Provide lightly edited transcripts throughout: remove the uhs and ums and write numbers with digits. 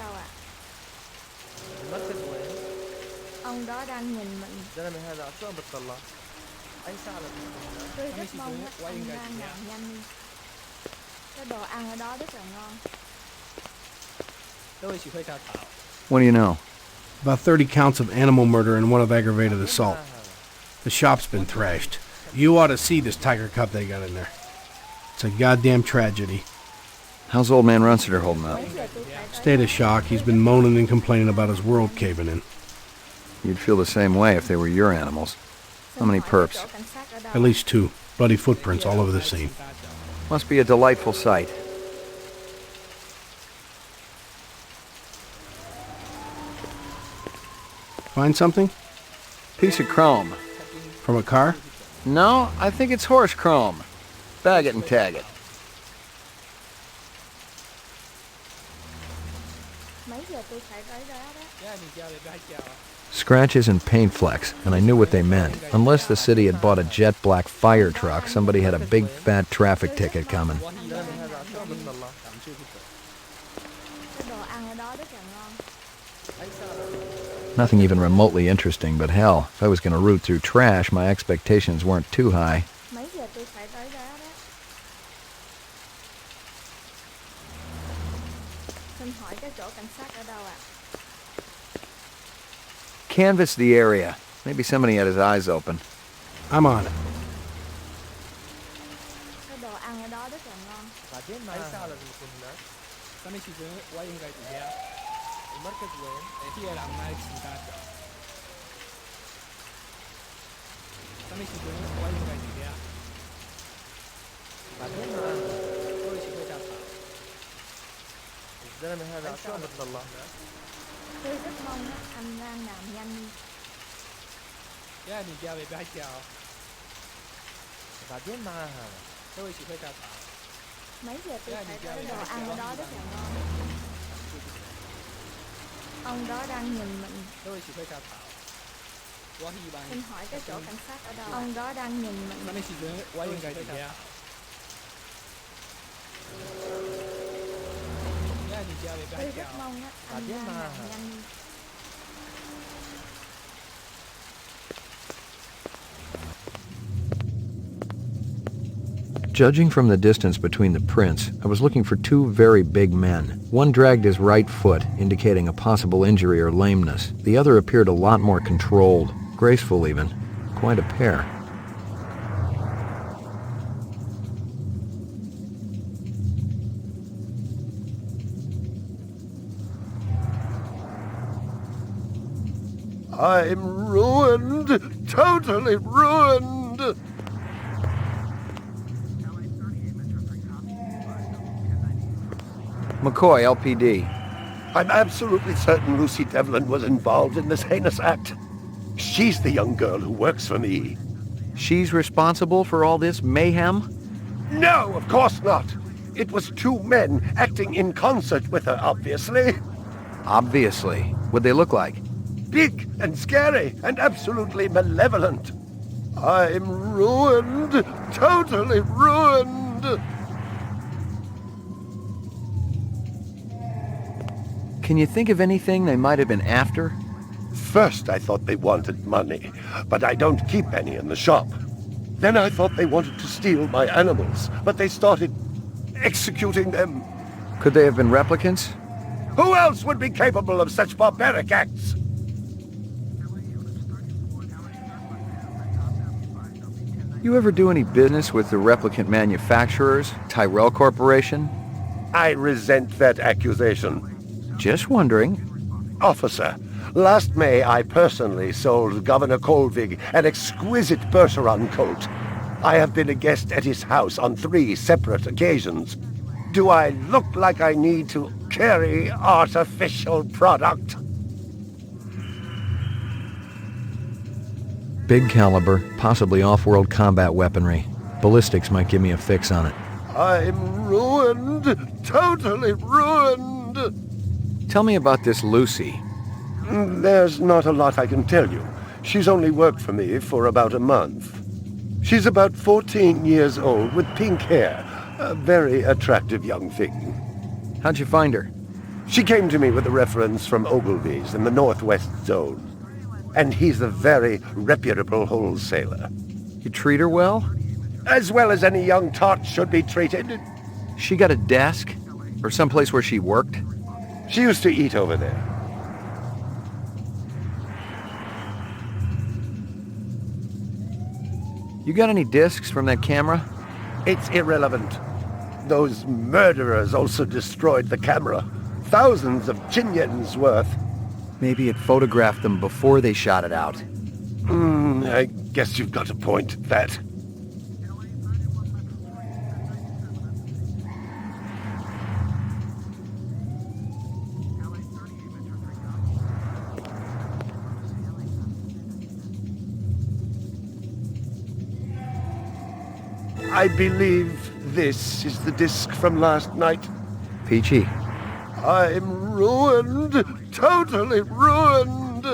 đâu ạ? المركز وين؟ Ông đó đang nhìn mình. زلمة هذا شو عم بتطلع؟ أي ساعة بدنا؟ Tôi rất mong anh đang làm nhanh đi. Cái đồ ăn ở đó rất là ngon. What do you know? About 30 counts of animal murder and one of aggravated assault. The shop's been thrashed. You ought to see this tiger cub they got in there. It's a goddamn tragedy. How's old man Runsiter holding up? State of shock. He's been moaning and complaining about his world caving in. You'd feel the same way if they were your animals. How many perps? At least 2. Bloody footprints all over the scene. Must be a delightful sight. Find something? Piece of chrome. From a car? No, I think it's horse chrome. Bag it and tag it. Scratches and paint flecks, and I knew what they meant. Unless the city had bought a jet black fire truck, somebody had a big fat traffic ticket coming. Nothing even remotely interesting, but hell, if I was going to root through trash, my expectations weren't too high. Canvass the area. Maybe somebody had his eyes open. I'm on it. المركز وين؟ الزلمة هذا شو عم بتطلع؟ Tôi rất mong anh đang làm nhanh đi. بعدين معاها Mấy giờ tôi phải tới đồ ăn ở đó rất là ngon. Ông đó đang nhìn mình. Xin hỏi cái chỗ cảnh sát ở đâu? Ông đó đang nhìn mình. Tôi rất mong anh đang làm nhanh đi. Judging from the distance between the prints, I was looking for 2 very big men. One dragged his right foot, indicating a possible injury or lameness. The other appeared a lot more controlled, graceful even. Quite a pair. I'm ruined! Totally ruined! McCoy, LPD. I'm absolutely certain Lucy Devlin was involved in this heinous act. She's the young girl who works for me. She's responsible for all this mayhem? No, of course not. It was 2 men acting in concert with her, obviously. Obviously. What'd they look like? Big and scary and absolutely malevolent. I'm ruined. Totally ruined. Can you think of anything they might have been after? First I thought they wanted money, but I don't keep any in the shop. Then I thought they wanted to steal my animals, but they started executing them. Could they have been replicants? Who else would be capable of such barbaric acts? You ever do any business with the replicant manufacturers, Tyrell Corporation? I resent that accusation. Just wondering. Officer, last May I personally sold Governor Colvig an exquisite Bergeron coat. I have been a guest at his house on 3 separate occasions. Do I look like I need to carry artificial product? Big caliber, possibly off-world combat weaponry. Ballistics might give me a fix on it. I'm ruined. Totally ruined. Tell me about this Lucy. There's not a lot I can tell you. She's only worked for me for about a month. She's about 14 years old with pink hair. A very attractive young thing. How'd you find her? She came to me with a reference from Ogilvy's in the Northwest Zone. And he's a very reputable wholesaler. You treat her well? As well as any young tot should be treated. She got a desk? Or someplace where she worked? She used to eat over there. You got any discs from that camera? It's irrelevant. Those murderers also destroyed the camera. Thousands of Jinyens worth. Maybe it photographed them before they shot it out. I guess you've got a point at that. I believe this is the disc from last night. Peachy. I'm ruined. Totally ruined.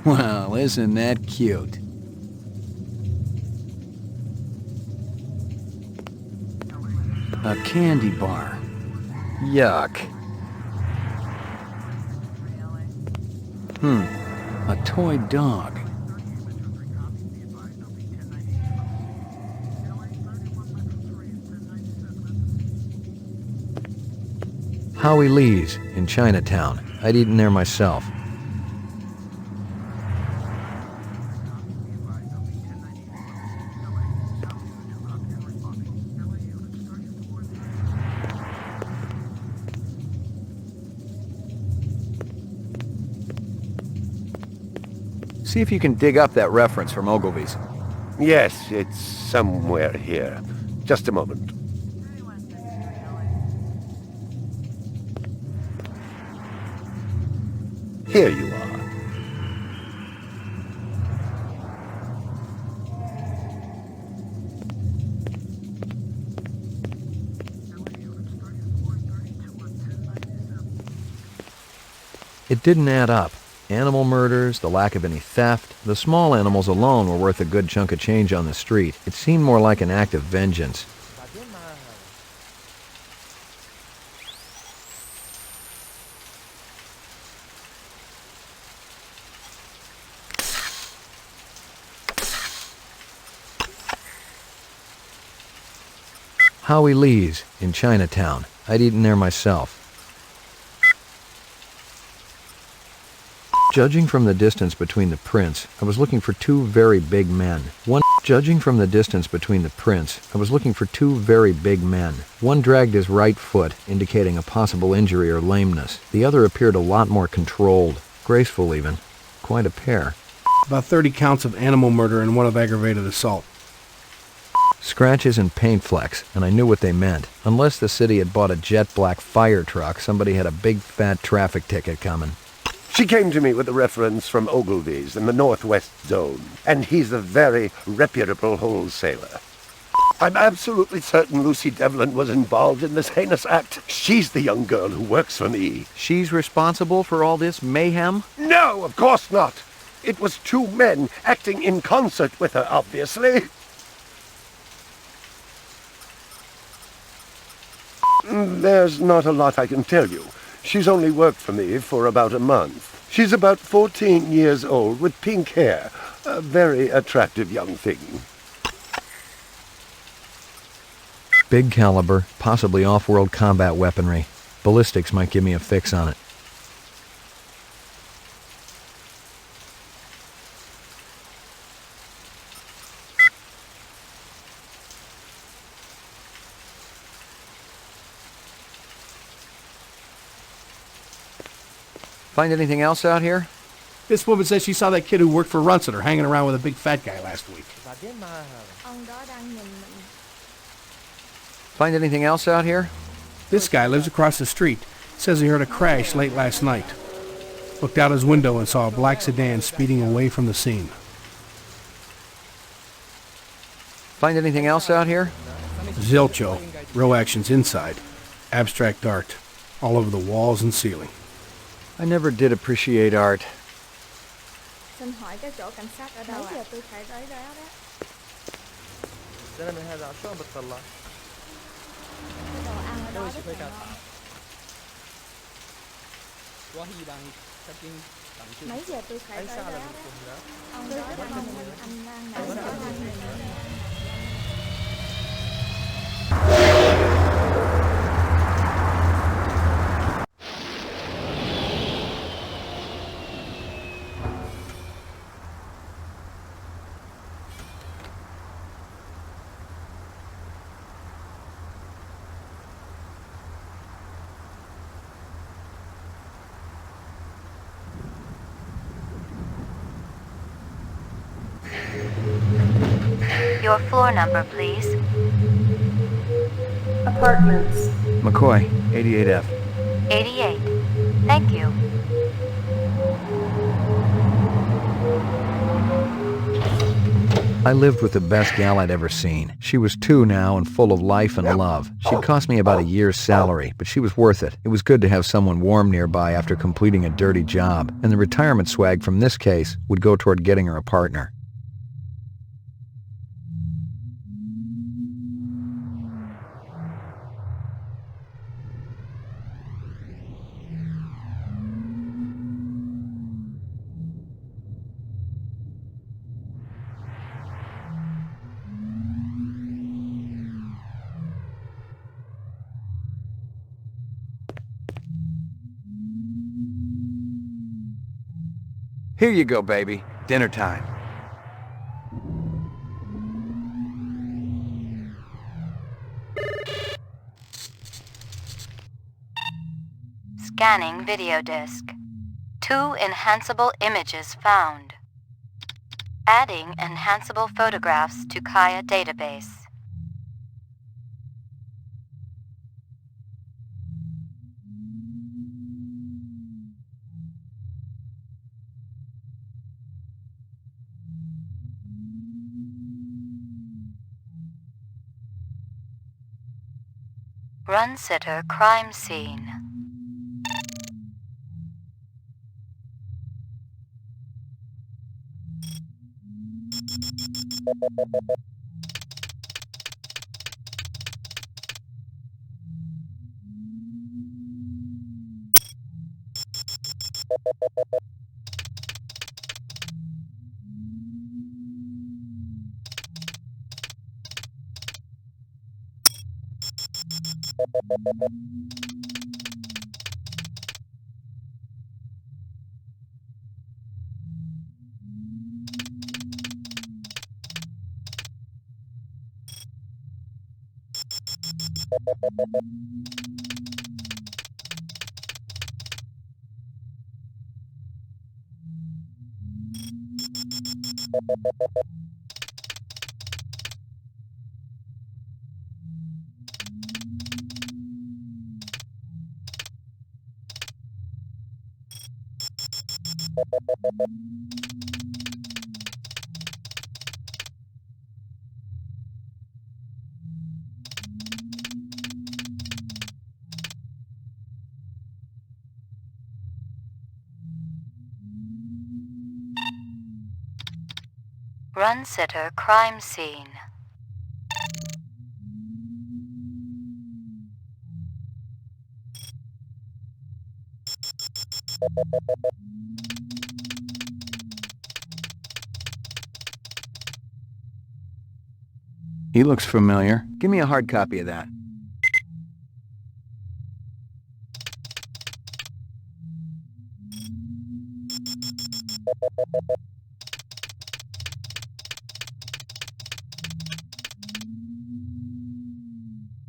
Well, isn't that cute? A candy bar. Yuck. A toy dog. Howie Lee's in Chinatown. I'd eaten there myself. See if you can dig up that reference from Ogilvy's. Yes, it's somewhere here. Just a moment. Here you are. It didn't add up. Animal murders, the lack of any theft, the small animals alone were worth a good chunk of change on the street. It seemed more like an act of vengeance. Howie Lee's in Chinatown. I'd eaten there myself. Judging from the distance between the prints, I was looking for two very big men. Judging from the distance between the prints, I was looking for two very big men. One dragged his right foot, indicating a possible injury or lameness. The other appeared a lot more controlled, graceful even. Quite a pair. About 30 counts of animal murder and one of aggravated assault. Scratches and paint flecks, and I knew what they meant. Unless the city had bought a jet black fire truck, somebody had a big fat traffic ticket coming. She came to me with a reference from Ogilvy's in the Northwest Zone, and he's a very reputable wholesaler. I'm absolutely certain Lucy Devlin was involved in this heinous act. She's the young girl who works for me. She's responsible for all this mayhem? No, of course not. It was two men acting in concert with her, obviously. There's not a lot I can tell you. She's only worked for me for about a month. She's about 14 years old with pink hair. A very attractive young thing. Big caliber, possibly off-world combat weaponry. Ballistics might give me a fix on it. Find anything else out here? This woman says she saw that kid who worked for Runciter hanging around with a big fat guy last week. Ông đó đang nhìn mình. Find anything else out here? This guy lives across the street. Says he heard a crash late last night. Looked out his window and saw a black sedan speeding away from the scene. Find anything else out here? Zilcho. Row actions inside. Abstract art. All over the walls and ceiling. I never did appreciate art. Xin hỏi cái chỗ cảnh sát ở đâu Mấy giờ ạ? tôi phải tới đó đó? الزلمة هذا شو عم بتطلع؟ Cái đồ ăn ở đó أول rất شي là فيك ngon. Mấy giờ tôi phải أي tới ساعة đó đó? بدكم هناك؟ Ông nói với anh đang nãy giờ anh này. Your floor number, please. Apartments. McCoy, 88F. 88. Thank you. I lived with the best gal I'd ever seen. She was 2 now and full of life and love. She'd cost me about a year's salary, but she was worth it. It was good to have someone warm nearby after completing a dirty job, and the retirement swag from this case would go toward getting her a partner. Here you go, baby. Dinner time. Scanning video disk. 2 enhanceable images found. Adding enhanceable photographs to Kaya database. Run sitter crime scene. Run sitter crime scene. He looks familiar. Give me a hard copy of that.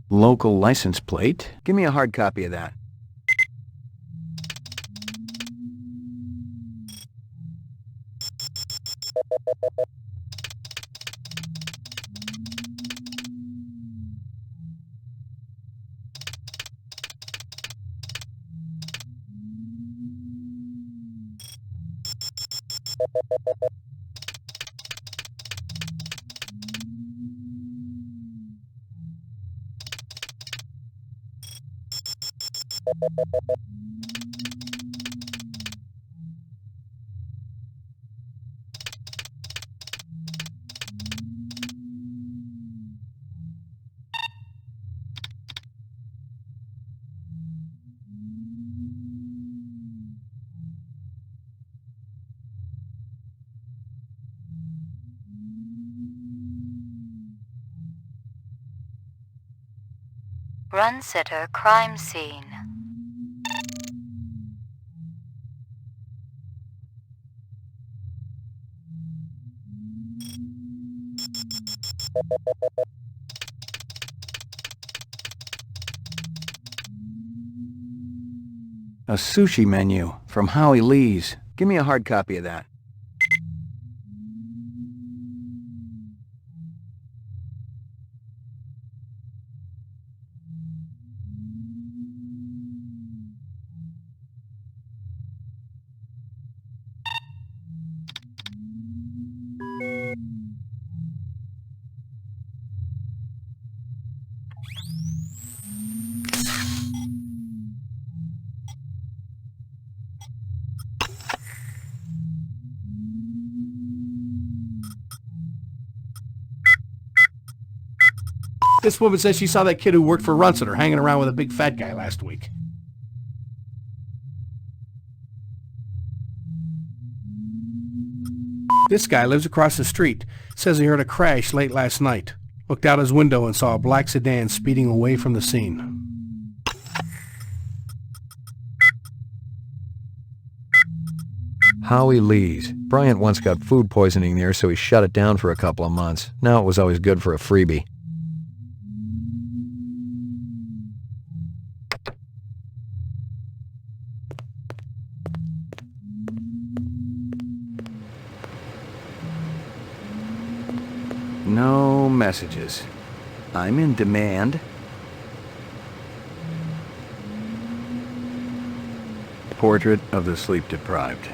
Local license plate. Give me a hard copy of that. Run sitter crime scene. A sushi menu from Howie Lee's. Give me a hard copy of that. This woman says she saw that kid who worked for Runciter hanging around with a big fat guy last week. This guy lives across the street. Says he heard a crash late last night. Looked out his window and saw a black sedan speeding away from the scene. Howie Lee's. Bryant once got food poisoning there, so he shut it down for a couple of months. Now it was always good for a freebie. No messages. I'm in demand. Portrait of the sleep-deprived.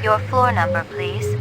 Your floor number, please.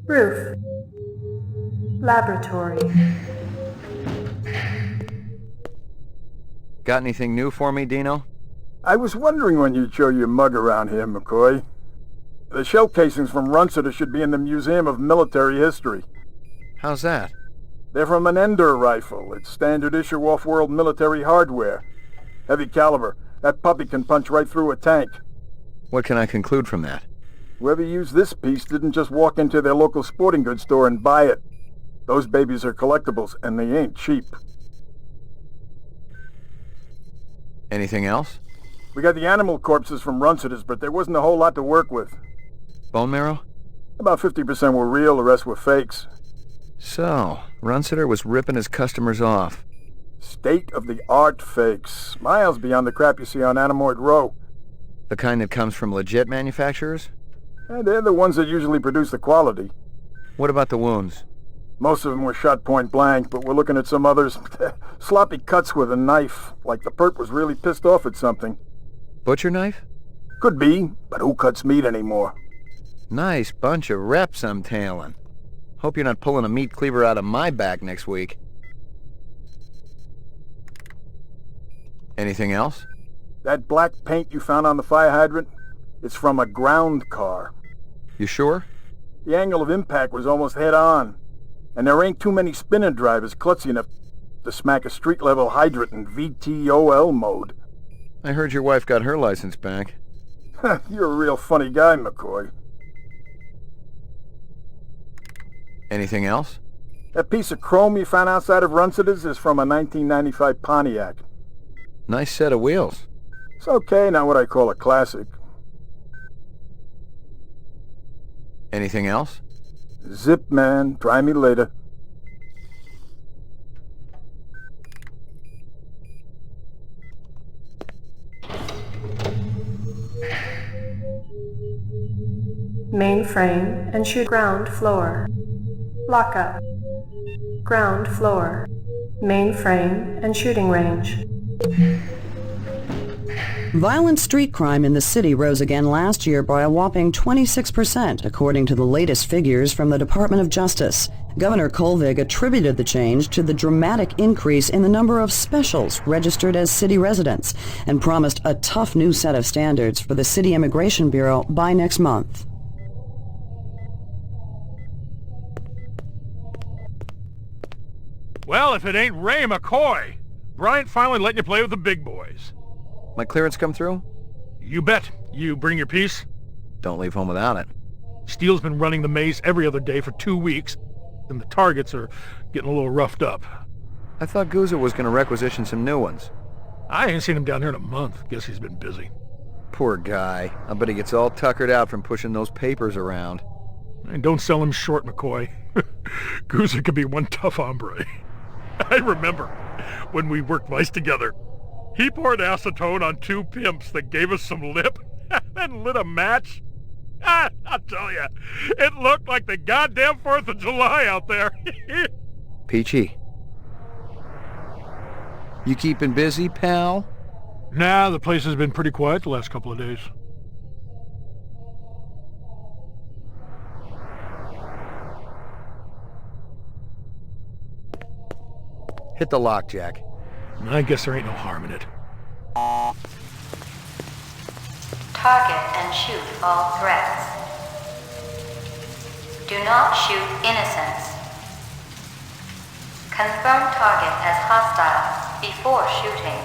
Roof. Laboratory. Got anything new for me, Dino? I was wondering when you'd show your mug around here, McCoy. The shell casings from Runciter should be in the Museum of Military History. How's that? They're from an Ender rifle. It's standard issue off-world military hardware. Heavy caliber. That puppy can punch right through a tank. What can I conclude from that? Whoever used this piece didn't just walk into their local sporting goods store and buy it. Those babies are collectibles, and they ain't cheap. Anything else? We got the animal corpses from Runciter's, but there wasn't a whole lot to work with. Bone marrow? About 50% were real, the rest were fakes. So, Runciter was ripping his customers off. State-of-the-art fakes. Miles beyond the crap you see on Anamoid Row. The kind that comes from legit manufacturers? And they're the ones that usually produce the quality. What about the wounds? Most of them were shot point blank, but we're looking at some others. Sloppy cuts with a knife, like the perp was really pissed off at something. Butcher knife? Could be, but who cuts meat anymore? Nice bunch of reps I'm tailing. Hope you're not pulling a meat cleaver out of my back next week. Anything else? That black paint you found on the fire hydrant? It's from a ground car. You sure? The angle of impact was almost head-on. And there ain't too many spinner drivers klutzy enough to smack a street-level hydrant in VTOL mode. I heard your wife got her license back. You're a real funny guy, McCoy. Anything else? That piece of chrome you found outside of Runceta's is from a 1995 Pontiac. Nice set of wheels. It's okay, not what I call a classic. Anything else? Zip, man. Try me later. Mainframe and shoot ground floor. Lockup. Ground floor. Mainframe and shooting range. Violent street crime in the city rose again last year by a whopping 26%, according to the latest figures from the Department of Justice. Governor Kolvig attributed the change to the dramatic increase in the number of specials registered as city residents and promised a tough new set of standards for the City Immigration Bureau by next month. Well, if it ain't Ray McCoy, Bryant finally letting you play with the big boys. My clearance come through? You bet. You bring your piece? Don't leave home without it. Steele's been running the maze every other day for 2 weeks, and the targets are getting a little roughed up. I thought Gouzer was going to requisition some new ones. I ain't seen him down here in a month. Guess he's been busy. Poor guy. I bet he gets all tuckered out from pushing those papers around. And don't sell him short, McCoy. Gouzer could be one tough hombre. I remember when we worked mice together. He poured acetone on 2 pimps that gave us some lip and lit a match. I'll tell you, it looked like the goddamn 4th of July out there. Peachy. You keeping busy, pal? Nah, the place has been pretty quiet the last couple of days. Hit the lock, Jack. I guess there ain't no harm in it. Target and shoot all threats. Do not shoot innocents. Confirm target as hostile before shooting.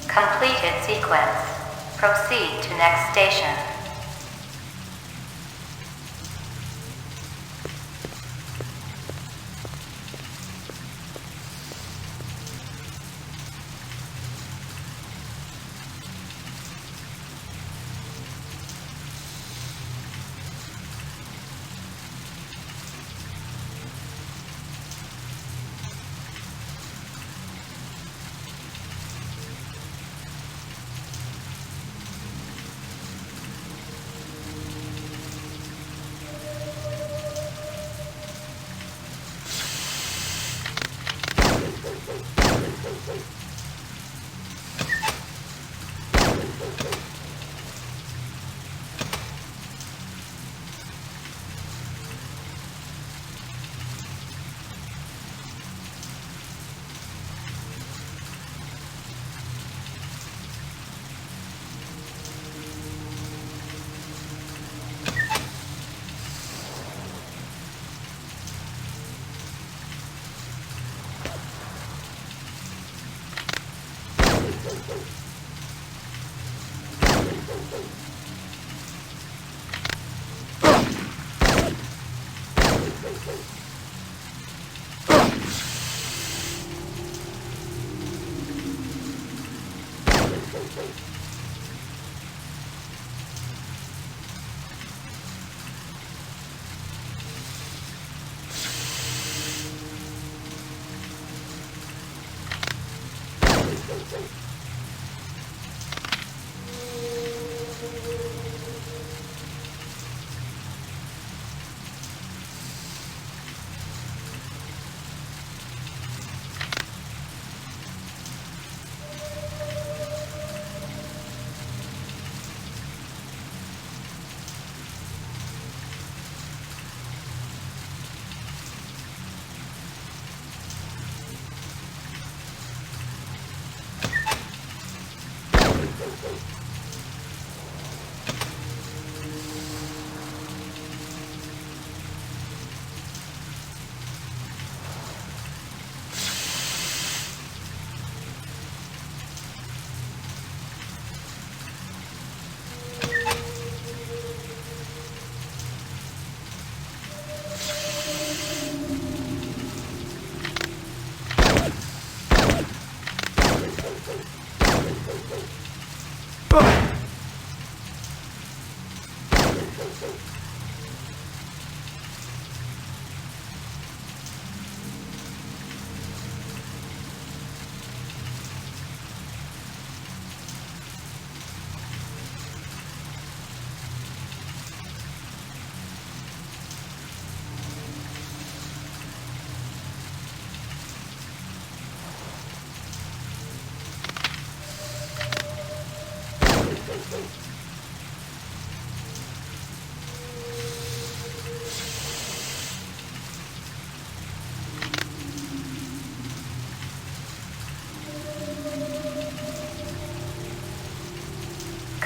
Completed sequence. Proceed to next station.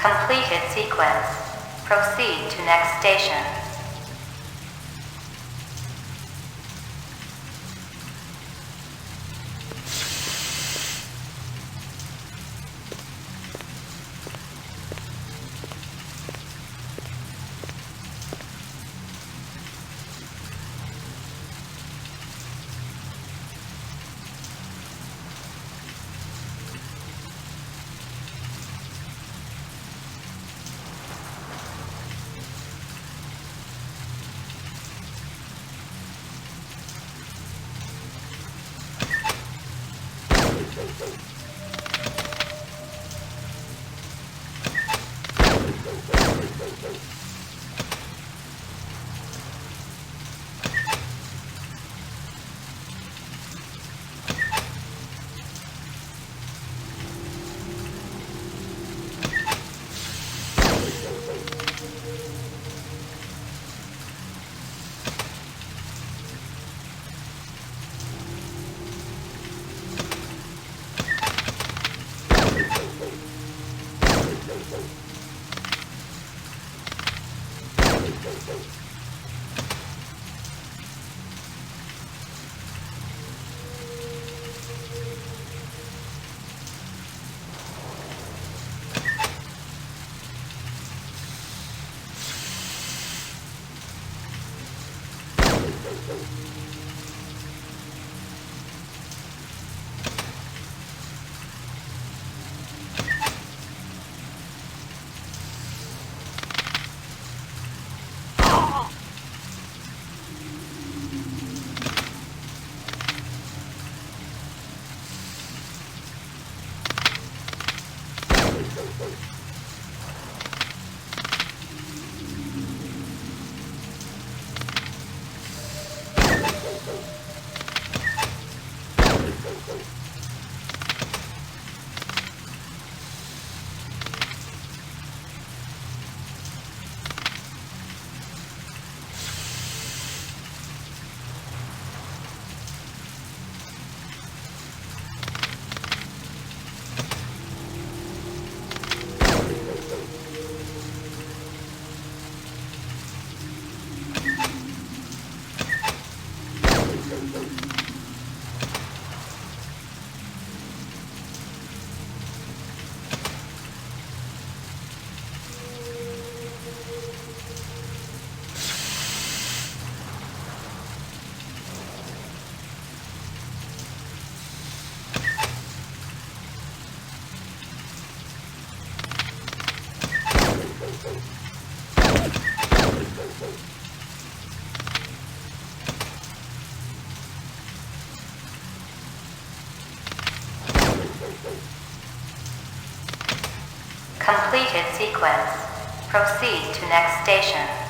Completed sequence. Proceed to next station. Completed sequence. Proceed to next station.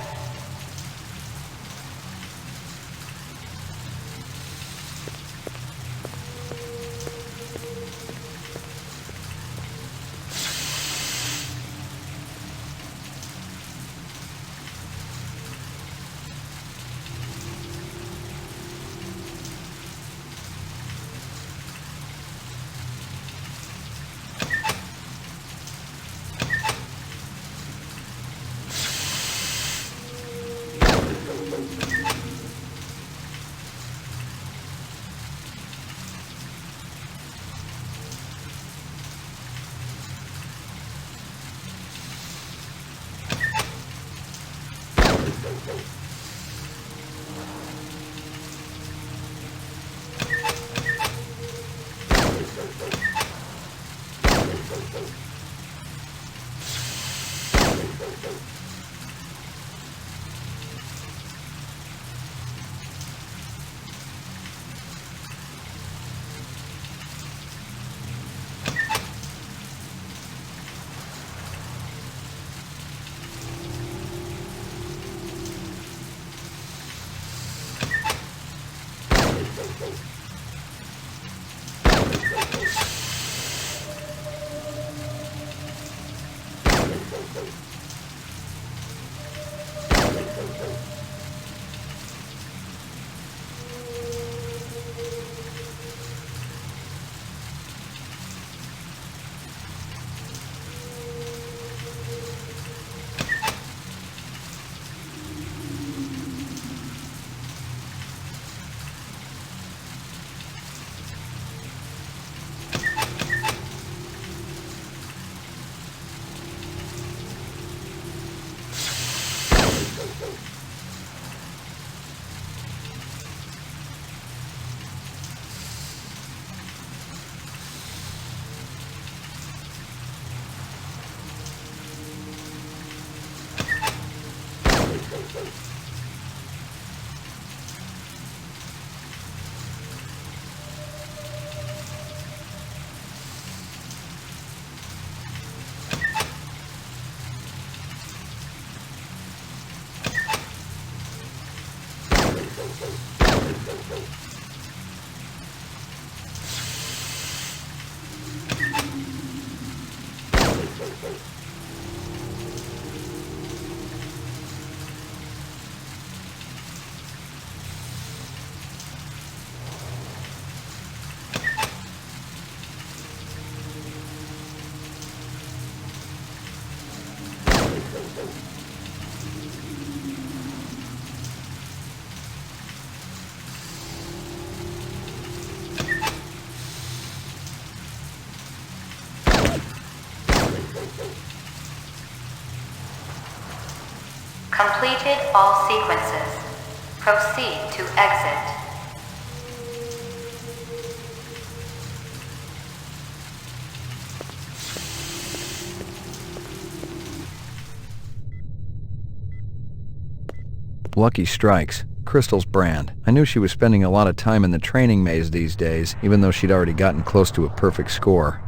Completed all sequences. Proceed to exit. Lucky Strikes. Crystal's brand. I knew she was spending a lot of time in the training maze these days, even though she'd already gotten close to a perfect score.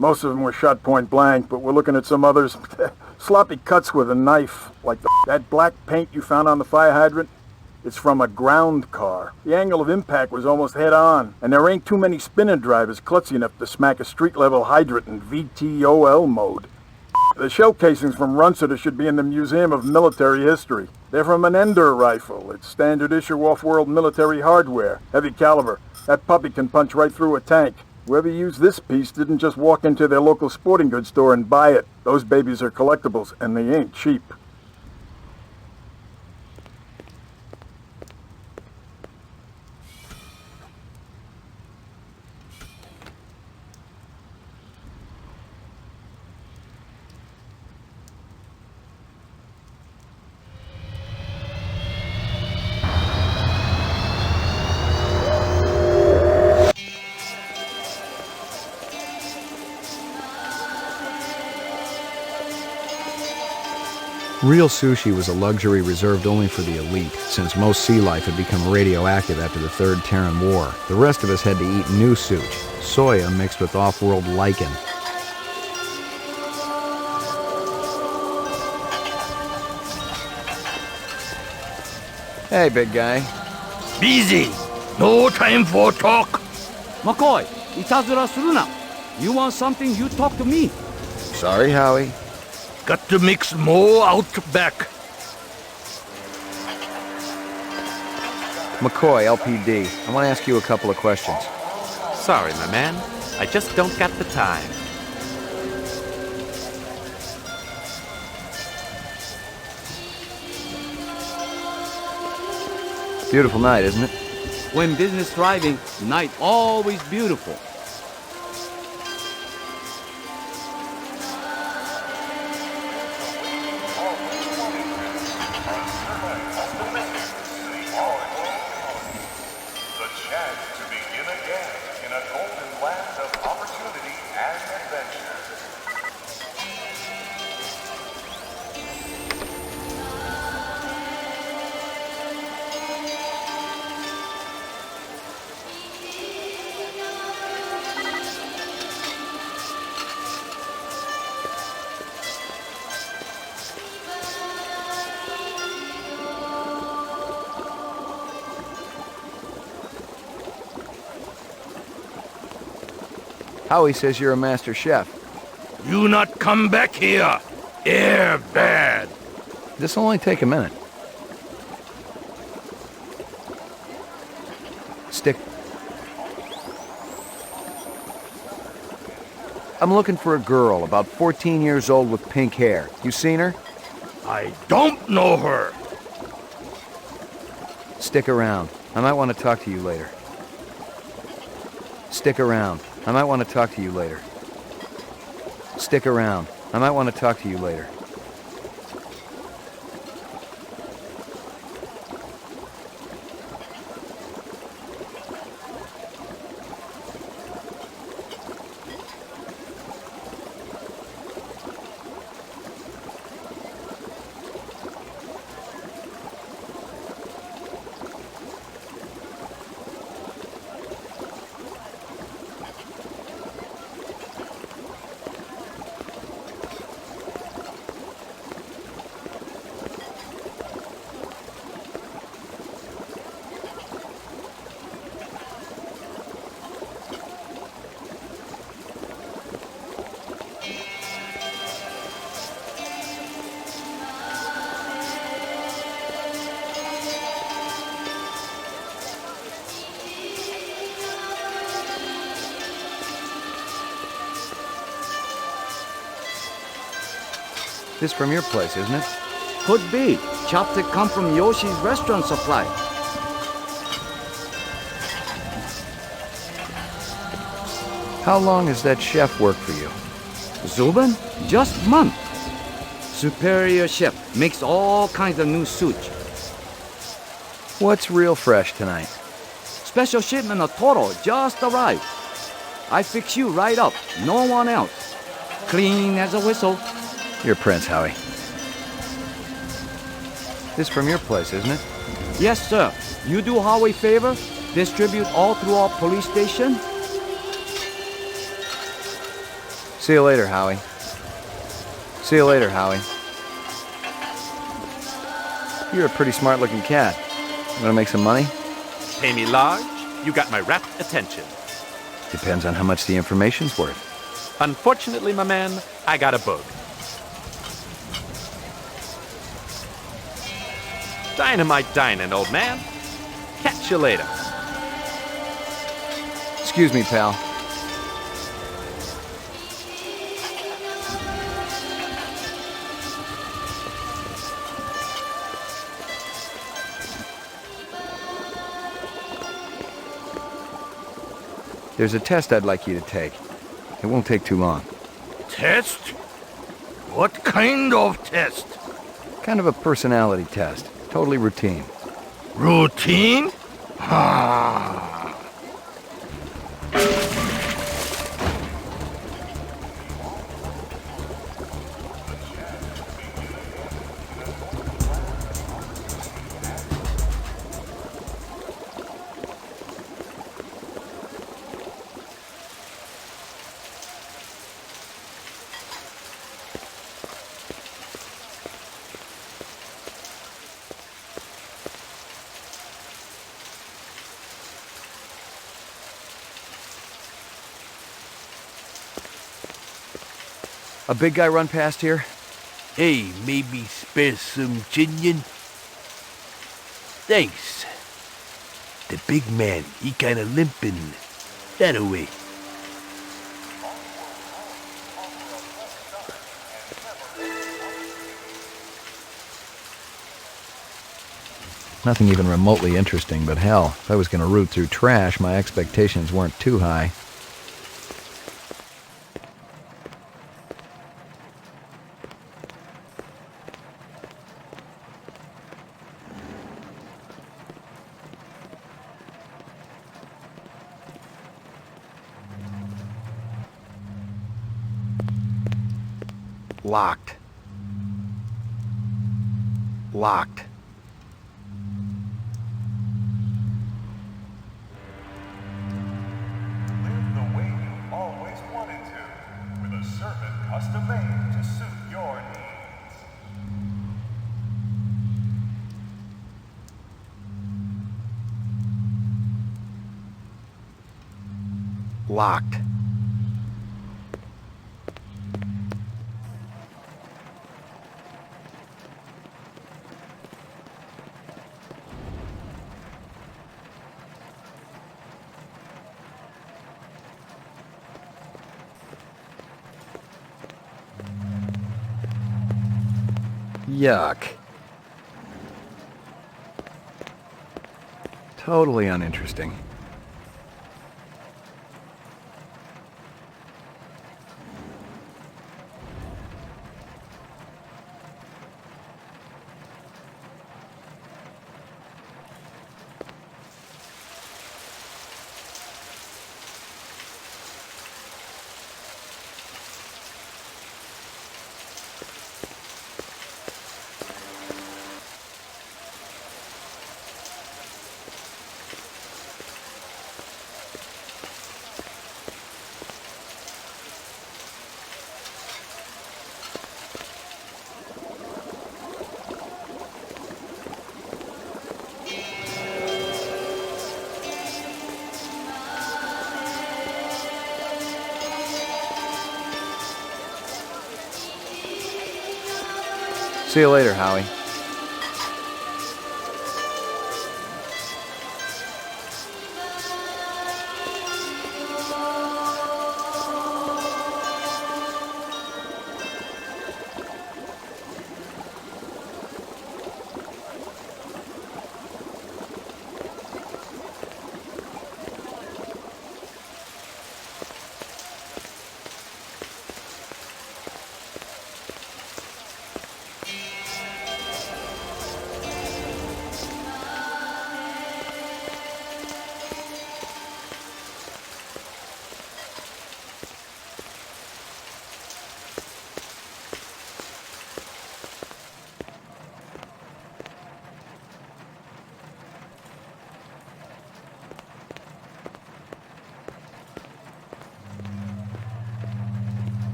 Most of them were shot point blank, but we're looking at some others. Sloppy cuts with a knife, like that black paint you found on the fire hydrant. It's from a ground car. The angle of impact was almost head-on, and there ain't too many spinner drivers klutzy enough to smack a street-level hydrant in VTOL mode. The shell casings from Runsiter should be in the Museum of Military History. They're from an Ender rifle. It's standard issue off-world military hardware, heavy caliber. That puppy can punch right through a tank. Whoever used this piece didn't just walk into their local sporting goods store and buy it. Those babies are collectibles, and they ain't cheap. Real sushi was a luxury reserved only for the elite, since most sea life had become radioactive after the Third Terran War. The rest of us had to eat new sushi, soya mixed with off-world lichen. Hey, big guy. Busy. No time for talk. McCoy, itazura suru na. You want something, you talk to me. Sorry, Howie. Got to mix more out back. McCoy, LPD. I want to ask you a couple of questions. Sorry, my man. I just don't got the time. Beautiful night, isn't it? When business thriving, night always beautiful. Howie says you're a master chef. You not come back here. Air bad. This'll only take a minute. Stick. I'm looking for a girl, about 14 years old with pink hair. You seen her? I don't know her. Stick around. I might want to talk to you later. Stick around. I might want to talk to you later. Stick around. I might want to talk to you later. This from your place, isn't it? Could be. Chopstick come from Yoshi's restaurant supply. How long has that chef worked for you? Zubin? Just month. Superior chef. Makes all kinds of new sushi. What's real fresh tonight? Special shipment of Toro just arrived. I fix you right up. No one else. Clean as a whistle. You're Prince, Howie. This from your place, isn't it? Yes, sir. You do Howie favor? Distribute all through our police station? See you later, Howie. See you later, Howie. You're a pretty smart-looking cat. Wanna make some money? Pay me large, you got my rapt attention. Depends on how much the information's worth. Unfortunately, my man, I got a bug. Dynamite dining, old man. Catch you later. Excuse me, pal. There's a test I'd like you to take. It won't take too long. Test? What kind of test? Kind of a personality test. Totally routine. Routine? Ah. A big guy run past here? Hey, maybe spare some chinion? Thanks. The big man, he kinda limping. That away. Nothing even remotely interesting, but hell, if I was going to root through trash, my expectations weren't too high. Locked. Locked. Live the way you always wanted to, with a servant custom made to suit your needs. Locked. Yuck. Totally uninteresting. See you later, Howie.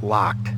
Locked.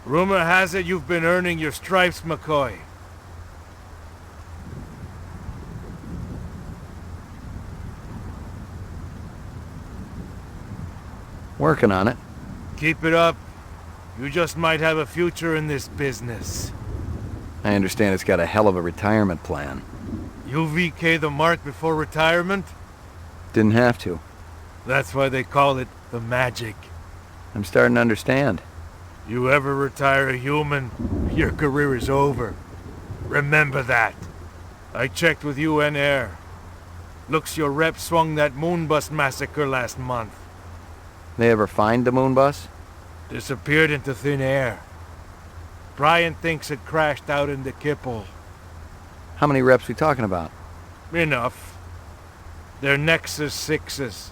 Rumor has it you've been earning your stripes, McCoy. Working on it. Keep it up. You just might have a future in this business. I understand it's got a hell of a retirement plan. You VK the mark before retirement? Didn't have to. That's why they call it the magic. I'm starting to understand. You ever retire a human, your career is over. Remember that. I checked with UN Air. Looks your rep swung that moonbus massacre last month. They ever find the moon bus? Disappeared into thin air. Brian thinks it crashed out in the Kipple. How many reps we talking about? Enough. They're Nexus 6s,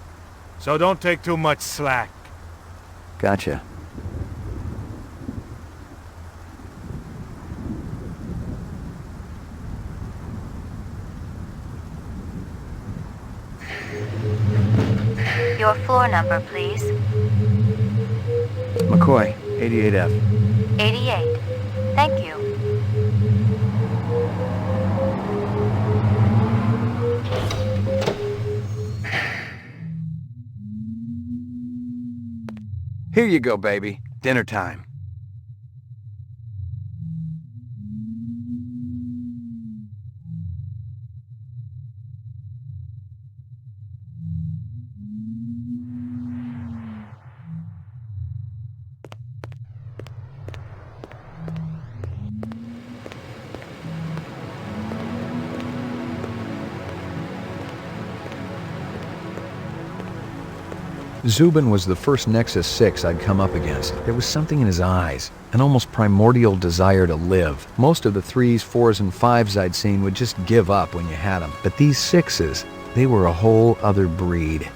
so don't take too much slack. Gotcha. Your floor number, please. McCoy, 88F. 88. Thank you. Here you go, baby. Dinner time. Zubin was the first Nexus 6 I'd come up against. There was something in his eyes, an almost primordial desire to live. Most of the 3s, 4s, and 5s I'd seen would just give up when you had them. But these 6s, they were a whole other breed.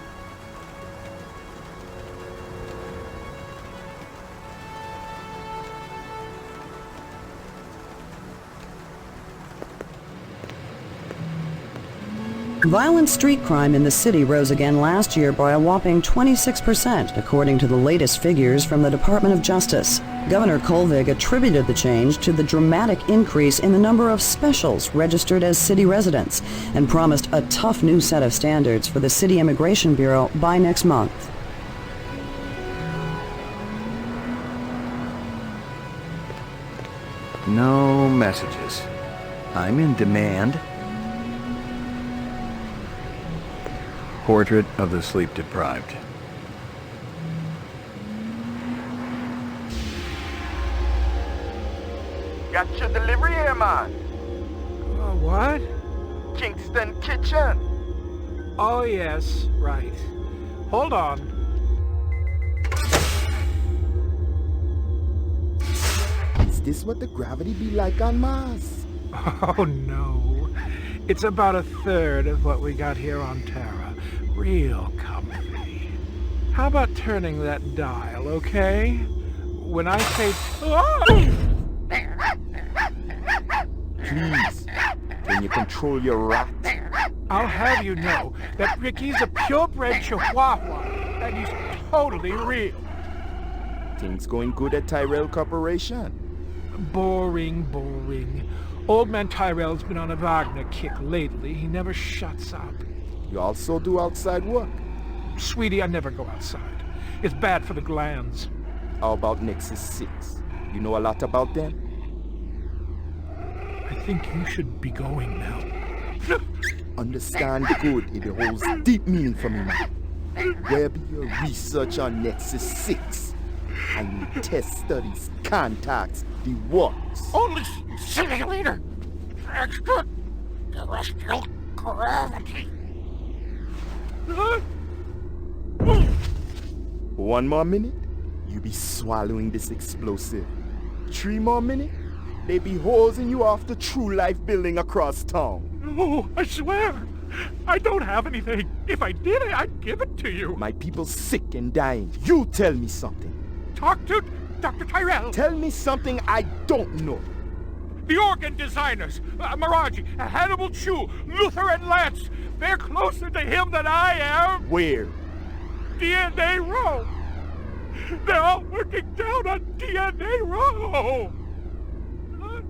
Violent street crime in the city rose again last year by a whopping 26%, according to the latest figures from the Department of Justice. Governor Kolvig attributed the change to the dramatic increase in the number of specials registered as city residents and promised a tough new set of standards for the City Immigration Bureau by next month. No messages. I'm in demand. Portrait of the sleep-deprived. Got your delivery here, man. What? Kingston Kitchen. Oh, yes, right. Hold on. Is this what the gravity be like on Mars? Oh, no. It's about a third of what we got here on Terra. Real comfy. How about turning that dial, okay? When I say... Please, can you control your rat? I'll have you know that Ricky's a purebred Chihuahua, and he's totally real. Things going good at Tyrell Corporation? Boring, boring. Old man Tyrell's been on a Wagner kick lately. He never shuts up. You also do outside work? Sweetie, I never go outside. It's bad for the glands. How about Nexus 6? You know a lot about them? I think you should be going now. Understand good, it holds deep meaning for me now. Where be your research on Nexus 6? And your test studies, contacts, the works? Only simulator! Extraterrestrial gravity! 1 more minute, you be swallowing this explosive. 3 more minutes, they be hosing you off the True Life building across town. No, I swear, I don't have anything. If I did, I'd give it to you. My people's sick and dying. You tell me something. Talk to Dr. Tyrell. Tell me something I don't know. The organ designers, Miraji, Hannibal Chu, Luther and Lance, they're closer to him than I am. Where? DNA Row. They're all working down on DNA Row. No.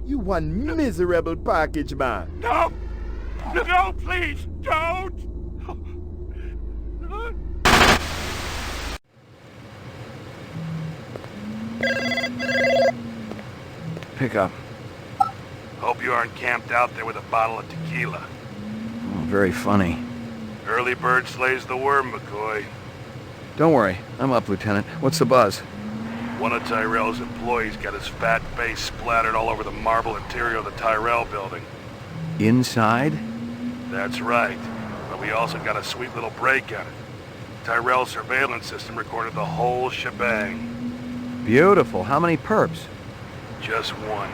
You one miserable package, man. No, please, don't. Pick up. Hope you aren't camped out there with a bottle of tequila. Oh, very funny. Early bird slays the worm, McCoy. Don't worry. I'm up, Lieutenant. What's the buzz? One of Tyrell's employees got his fat face splattered all over the marble interior of the Tyrell building. Inside? That's right. But we also got a sweet little break on it. Tyrell's surveillance system recorded the whole shebang. Beautiful. How many perps? Just one.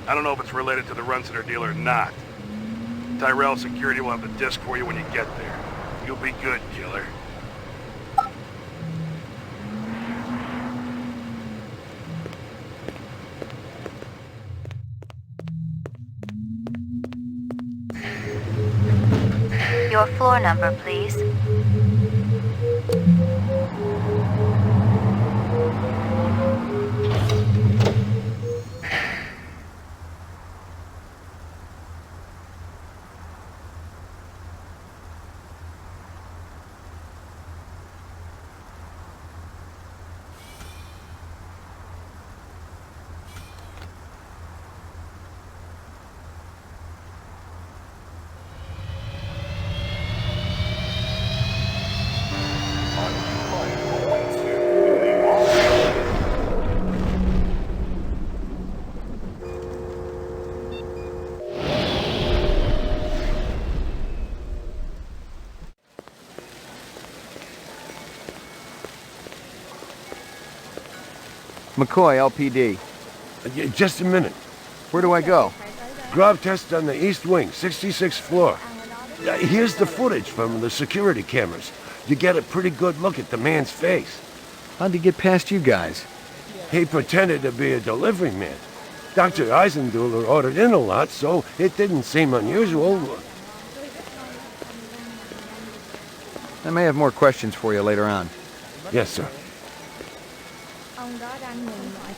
I don't know if it's related to the Runciter deal or not. Tyrell security will have the disc for you when you get there. You'll be good, killer. Your floor number, please. McCoy, LPD. Just a minute. Where do I go? Grav test on the east wing, 66th floor. Here's the footage from the security cameras. You get a pretty good look at the man's face. How'd he get past you guys? He pretended to be a delivery man. Dr. Eisenduller ordered in a lot, so it didn't seem unusual. I may have more questions for you later on. Yes, sir. Ông đó đang nhìn mọi.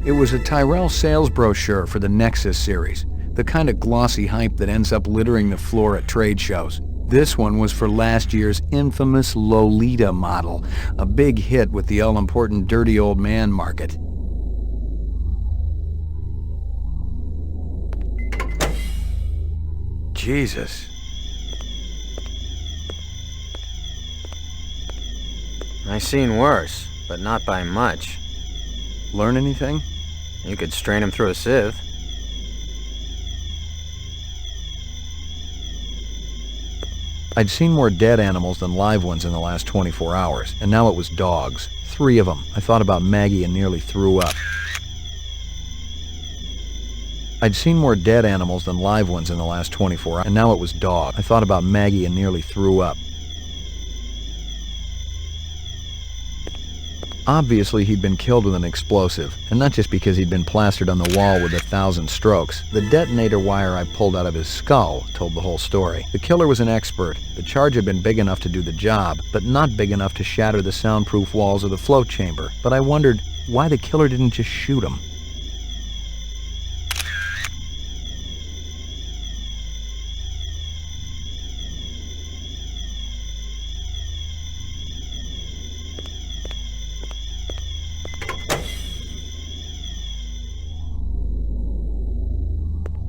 It was a Tyrell sales brochure for the Nexus series, the kind of glossy hype that ends up littering the floor at trade shows. This one was for last year's infamous Lolita model, a big hit with the all-important dirty old man market. Jesus. I seen worse, but not by much. Learn anything? You could strain him through a sieve. I'd seen more dead animals than live ones in the last 24 hours, and now it was dogs. 3 of them. I thought about Maggie and nearly threw up. I'd seen more dead animals than live ones in the last 24 hours, and now it was dogs. I thought about Maggie and nearly threw up. Obviously, he'd been killed with an explosive, and not just because he'd been plastered on the wall with 1,000 strokes. The detonator wire I pulled out of his skull told the whole story. The killer was an expert. The charge had been big enough to do the job, but not big enough to shatter the soundproof walls of the float chamber. But I wondered why the killer didn't just shoot him.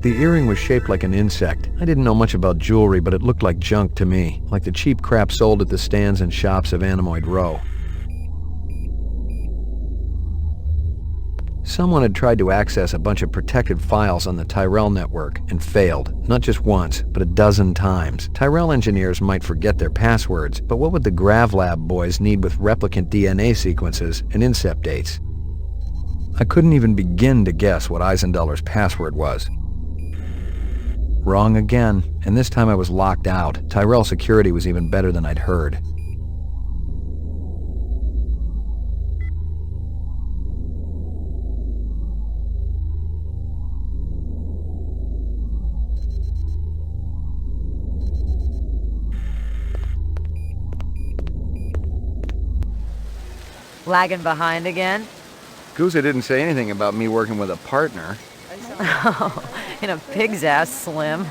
The earring was shaped like an insect. I didn't know much about jewelry, but it looked like junk to me, like the cheap crap sold at the stands and shops of Anemoid Row. Someone had tried to access a bunch of protected files on the Tyrell network and failed, not just once, but a dozen times. Tyrell engineers might forget their passwords, but what would the GravLab boys need with replicant DNA sequences and incept dates? I couldn't even begin to guess what Eisenduller's password was. Wrong again, and this time I was locked out. Tyrell security was even better than I'd heard. Lagging behind again? Guza didn't say anything about me working with a partner. Oh, in a pig's ass, Slim.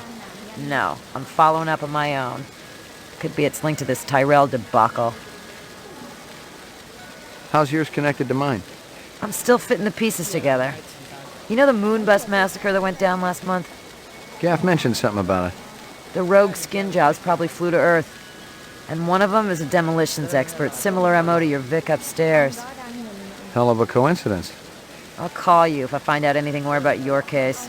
No, I'm following up on my own. Could be it's linked to this Tyrell debacle. How's yours connected to mine? I'm still fitting the pieces together. You know the Moonbus massacre that went down last month? Gaff mentioned something about it. The rogue skin jobs probably flew to Earth. And one of them is a demolitions expert, similar MO to your Vic upstairs. Hell of a coincidence. I'll call you if I find out anything more about your case.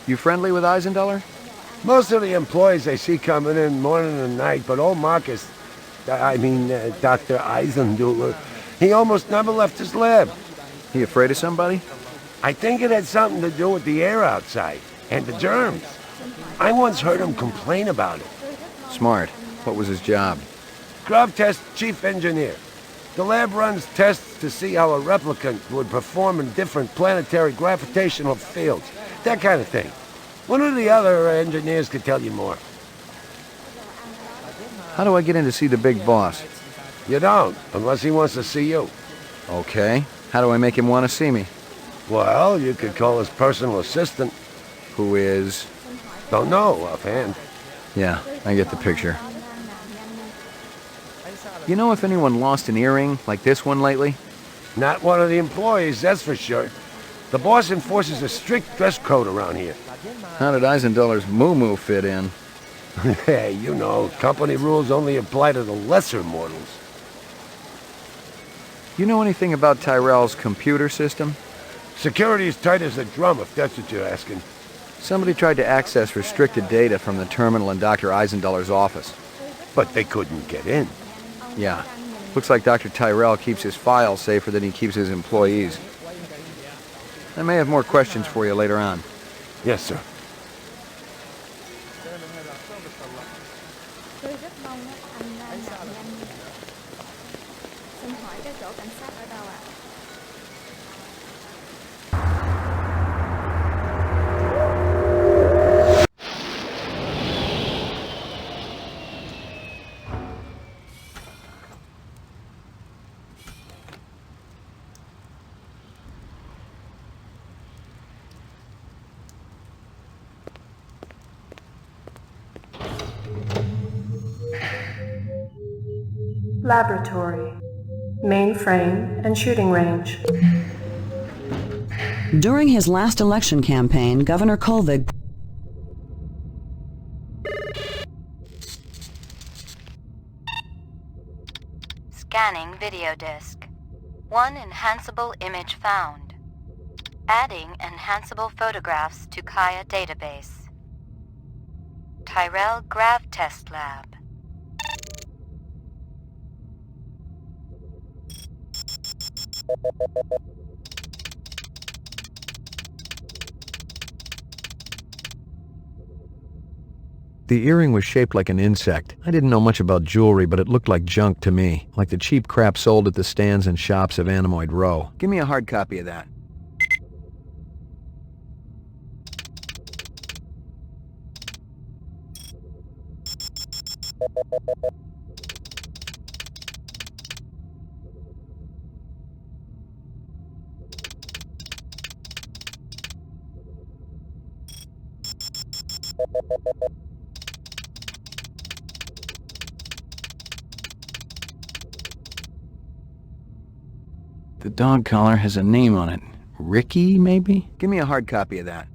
You friendly with Eisenduller? Most of the employees I see coming in morning and night, but old Marcus, Dr. Eisenduler, he almost never left his lab. He afraid of somebody? I think it had something to do with the air outside, and the germs. I once heard him complain about it. Smart. What was his job? Grav Test Chief Engineer. The lab runs tests to see how a replicant would perform in different planetary gravitational fields. That kind of thing. One of the other engineers could tell you more. How do I get in to see the big boss? You don't, unless he wants to see you. Okay. How do I make him want to see me? Well, you could call his personal assistant. Who is? Don't know offhand. Yeah, I get the picture. You know if anyone lost an earring like this one lately? Not one of the employees, that's for sure. The boss enforces a strict dress code around here. How did Eisenduler's moo-moo fit in? Hey, you know, company rules only apply to the lesser mortals. You know anything about Tyrell's computer system? Security's tight as a drum, if that's what you're asking. Somebody tried to access restricted data from the terminal in Dr. Eisenduler's office. But they couldn't get in. Yeah. Looks like Dr. Tyrell keeps his files safer than he keeps his employees. I may have more questions for you later on. Yes, sir. Tôi rất mong anh nạn nhân. Xin hỏi cái chỗ cảnh sát ở đâu ạ? Laboratory, mainframe, and shooting range. During his last election campaign, Governor Kolvig Scanning video disk. One enhanceable image found. Adding enhanceable photographs to Kaya database. Tyrell Grav Test Lab. The earring was shaped like an insect. I didn't know much about jewelry, but it looked like junk to me, like the cheap crap sold at the stands and shops of Animoid Row. Give me a hard copy of that. The dog collar has a name on it. Ricky, maybe? Give me a hard copy of that.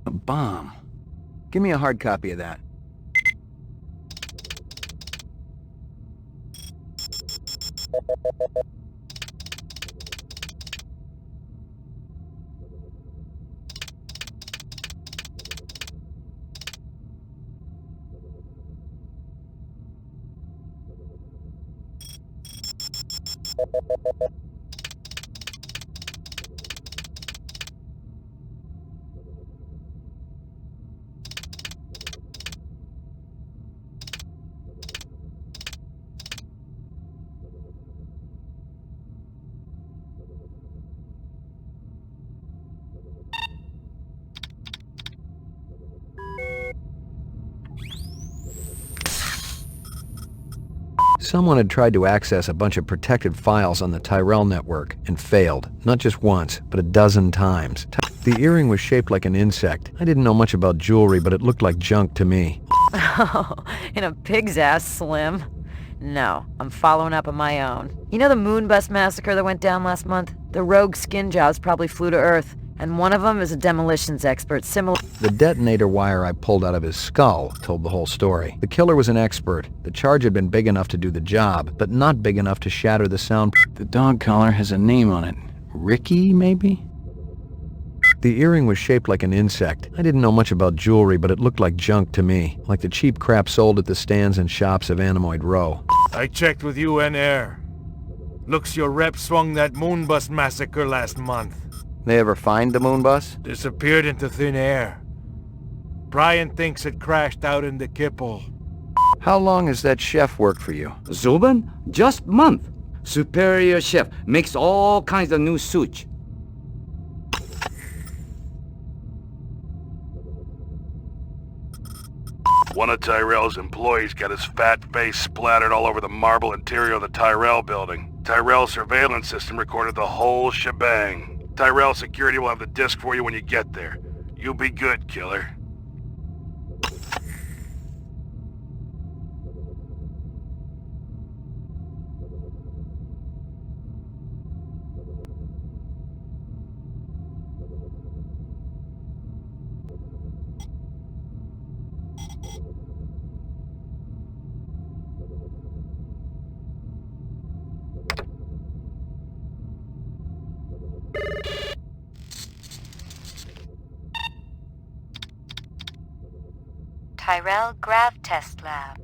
A bomb. Give me a hard copy of that. Someone had tried to access a bunch of protected files on the Tyrell network and failed, not just once, but a dozen times. The earring was shaped like an insect. I didn't know much about jewelry, but it looked like junk to me. Oh, in a pig's ass, Slim. No, I'm following up on my own. You know the Moonbus massacre that went down last month? The rogue skin jobs probably flew to Earth, and one of them is a demolitions expert similar... The detonator wire I pulled out of his skull told the whole story. The killer was an expert. The charge had been big enough to do the job, but not big enough to shatter the sound... The dog collar has a name on it. Ricky, maybe? The earring was shaped like an insect. I didn't know much about jewelry, but it looked like junk to me, like the cheap crap sold at the stands and shops of Animoid Row. I checked with UN Air. Looks your rep swung that Moonbus massacre last month. They ever find the Moonbus? Disappeared into thin air. Brian thinks it crashed out in the Kipple. How long has that chef worked for you? Zubin? Just month. Superior chef. Makes all kinds of new sushi. One of Tyrell's employees got his fat face splattered all over the marble interior of the Tyrell building. Tyrell's surveillance system recorded the whole shebang. Tyrell security will have the disc for you when you get there. You'll be good, killer. Tyrell Grav Test Lab.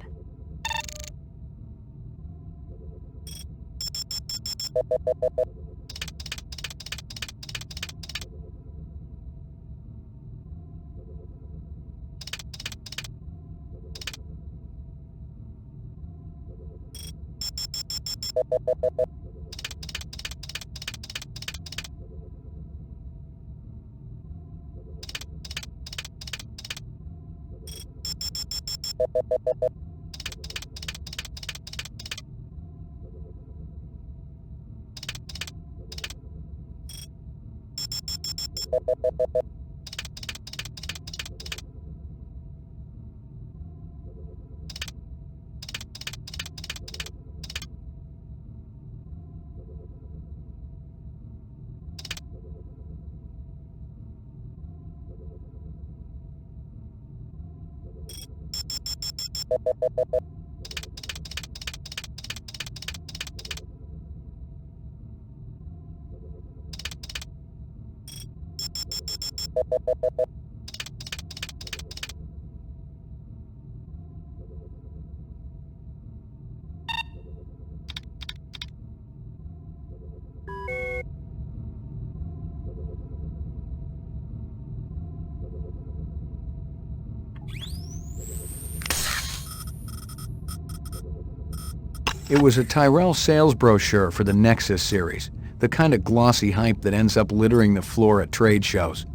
It was a Tyrell sales brochure for the Nexus series, the kind of glossy hype that ends up littering the floor at trade shows.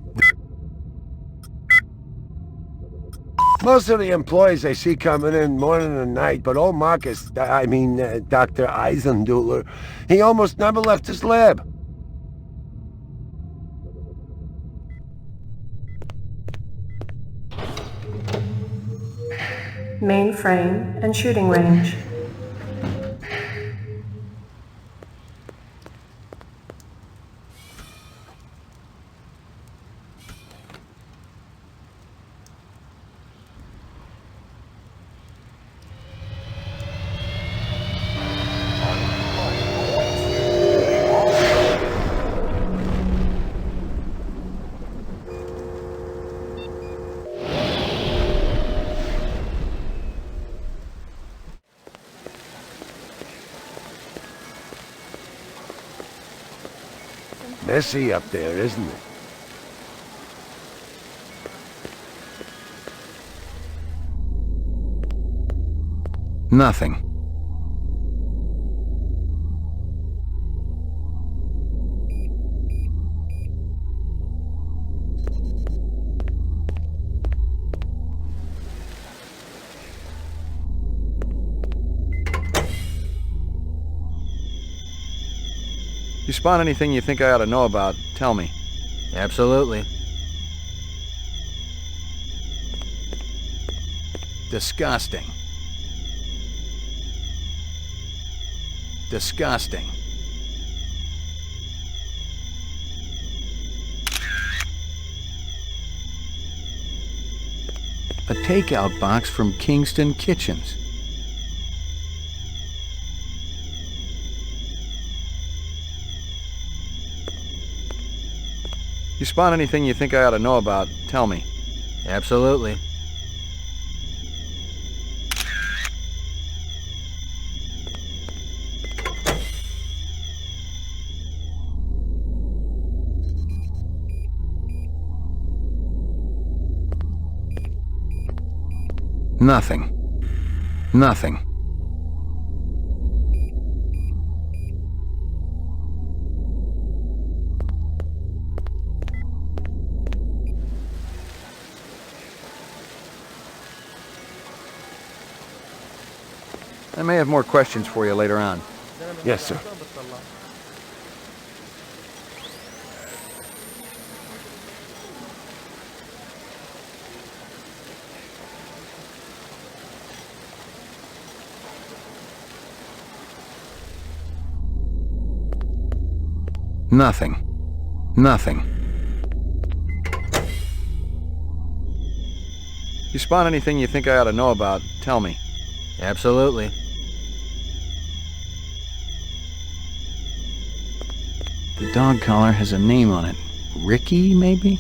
Most of the employees I see coming in morning and night, but old Marcus, Dr. Eisenduler, he almost never left his lab. Mainframe and shooting range. Messy up there, isn't it? Nothing. You spot anything you think I ought to know about, tell me. Absolutely. Disgusting. Disgusting. A takeout box from Kingston Kitchens. You spot anything you think I ought to know about, tell me. Absolutely. Nothing. Nothing. I may have more questions for you later on. Yes, sir. Nothing. Nothing. You spot anything you think I ought to know about, tell me. Absolutely. The dog collar has a name on it. Ricky, maybe?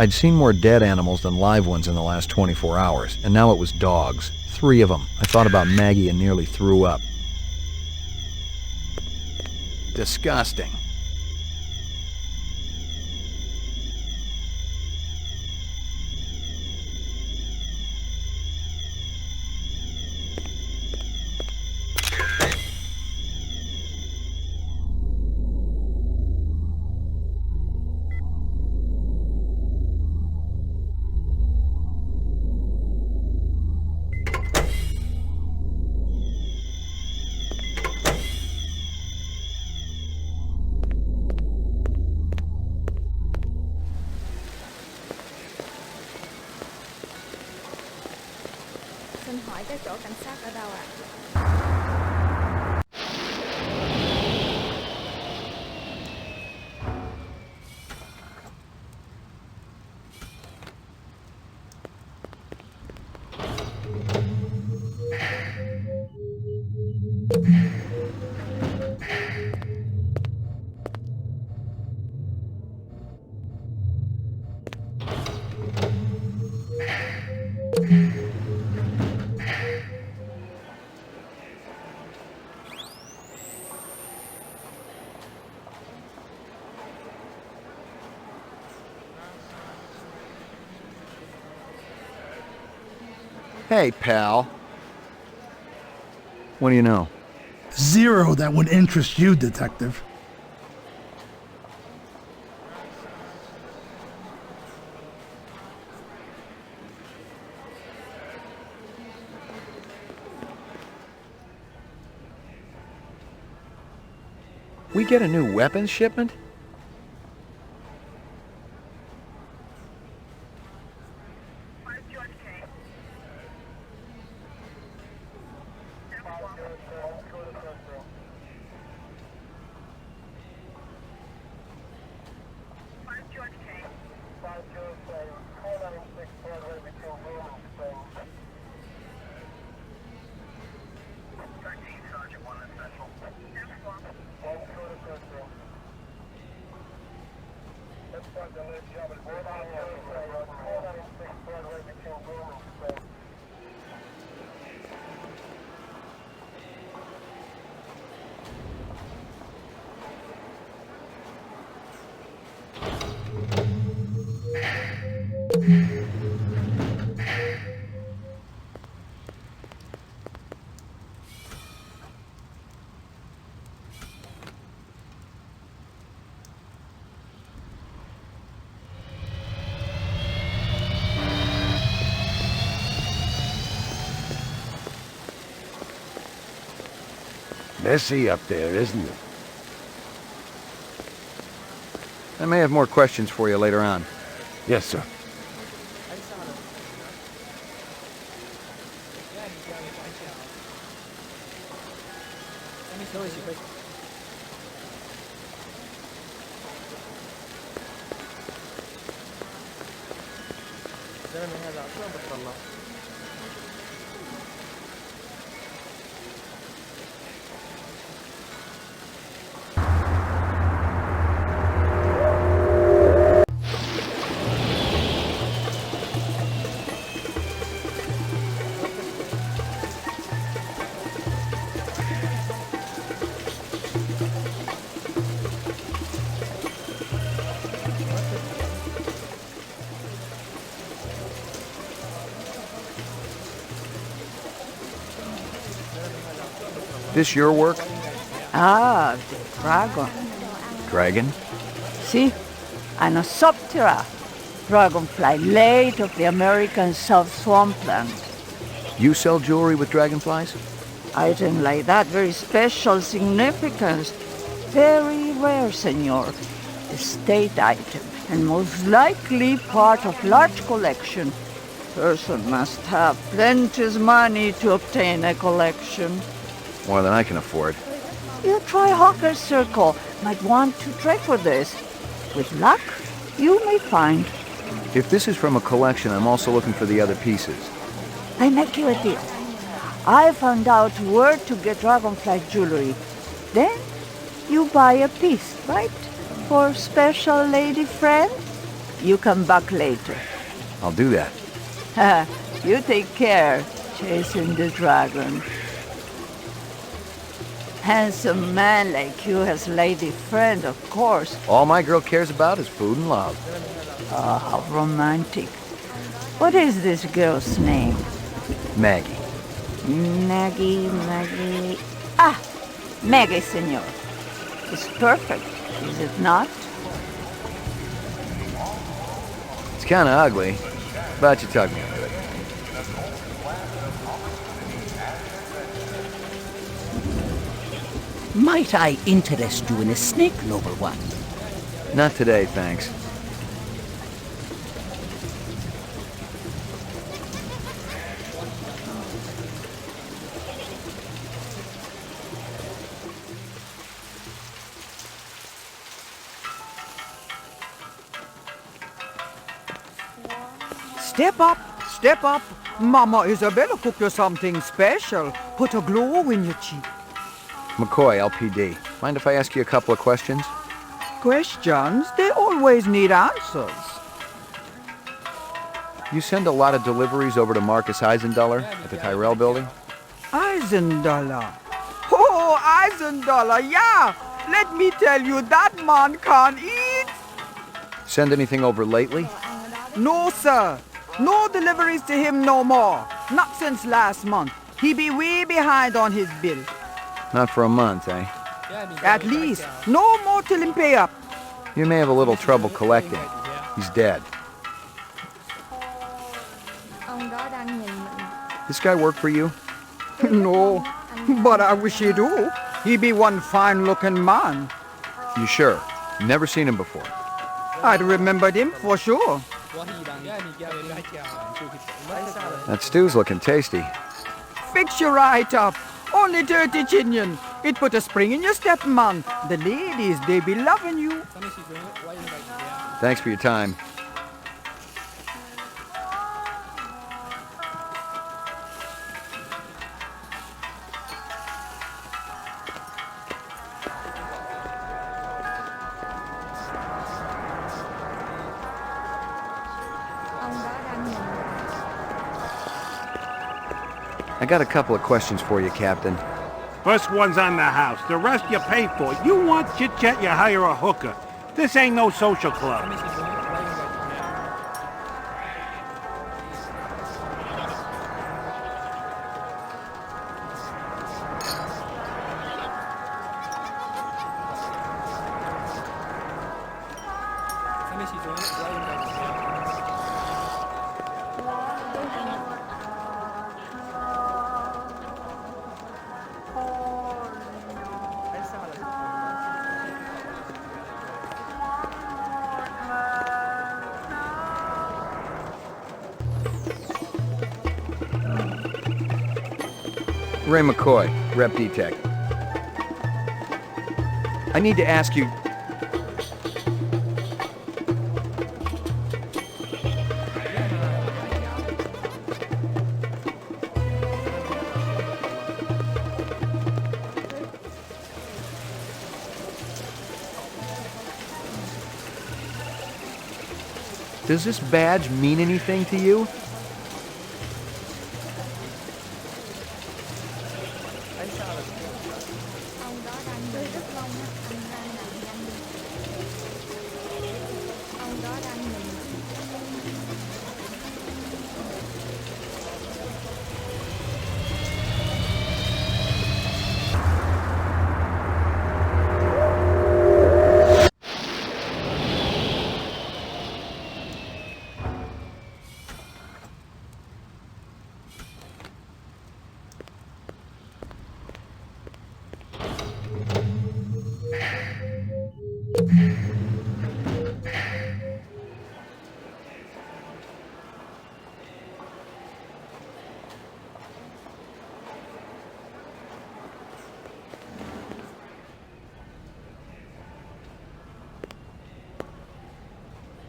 I'd seen more dead animals than live ones in the last 24 hours, and now it was dogs. 3 of them. I thought about Maggie and nearly threw up. Disgusting. Xin hỏi cái chỗ cảnh sát ở đâu ạ? Hey, pal. What do you know? Zero that would interest you, Detective. We get a new weapons shipment? Messy up there, isn't it? I may have more questions for you later on. Yes, sir. This your work? Ah, the dragon. Dragon? See? Anosoptera, dragonfly late of the American South Swampland. You sell jewelry with dragonflies? Item like that, very special significance. Very rare, senor. Estate item, and most likely part of large collection. Person must have plenty money to obtain a collection. More than I can afford. You try Hawker's Circle. Might want to trade for this. With luck, you may find. If this is from a collection, I'm also looking for the other pieces. I make you a deal. I found out where to get dragonfly jewelry. Then you buy a piece, right? For special lady friend? You come back later. I'll do that. You take care, chasing the dragon. Handsome man like you has lady friend, of course. All my girl cares about is food and love. Oh, how romantic. What is this girl's name? Maggie. Maggie. Ah, Maggie, senor. It's perfect, is it not? It's kind of ugly, but you talk me into it. Might I interest you in a snake, noble one? Not today, thanks. Step up. Mama Isabella cooked you something special. Put a glow in your cheek. McCoy, LPD. Mind if I ask you a couple of questions? Questions? They always need answers. You send a lot of deliveries over to Marcus Eisendaler at the Tyrell building? Eisendaler. Oh, Eisendaler, yeah. Let me tell you, that man can't eat. Send anything over lately? No, sir. No deliveries to him no more. Not since last month. He be way behind on his bill. Not for a month, eh? At least. No more till him pay up. You may have a little trouble collecting. He's dead. This guy work for you? No, but I wish he do. He be one fine-looking man. You sure? Never seen him before. I'd remembered him for sure. That stew's looking tasty. Fix you right up. Only 30 chinion. It put a spring in your step, man. The ladies, they be loving you. Thanks for your time. I got a couple of questions for you, Captain. First one's on the house. The rest you pay for. You want chit-chat, you hire a hooker. This ain't no social club. Ray McCoy, Rep Detec. I need to ask you... Does this badge mean anything to you?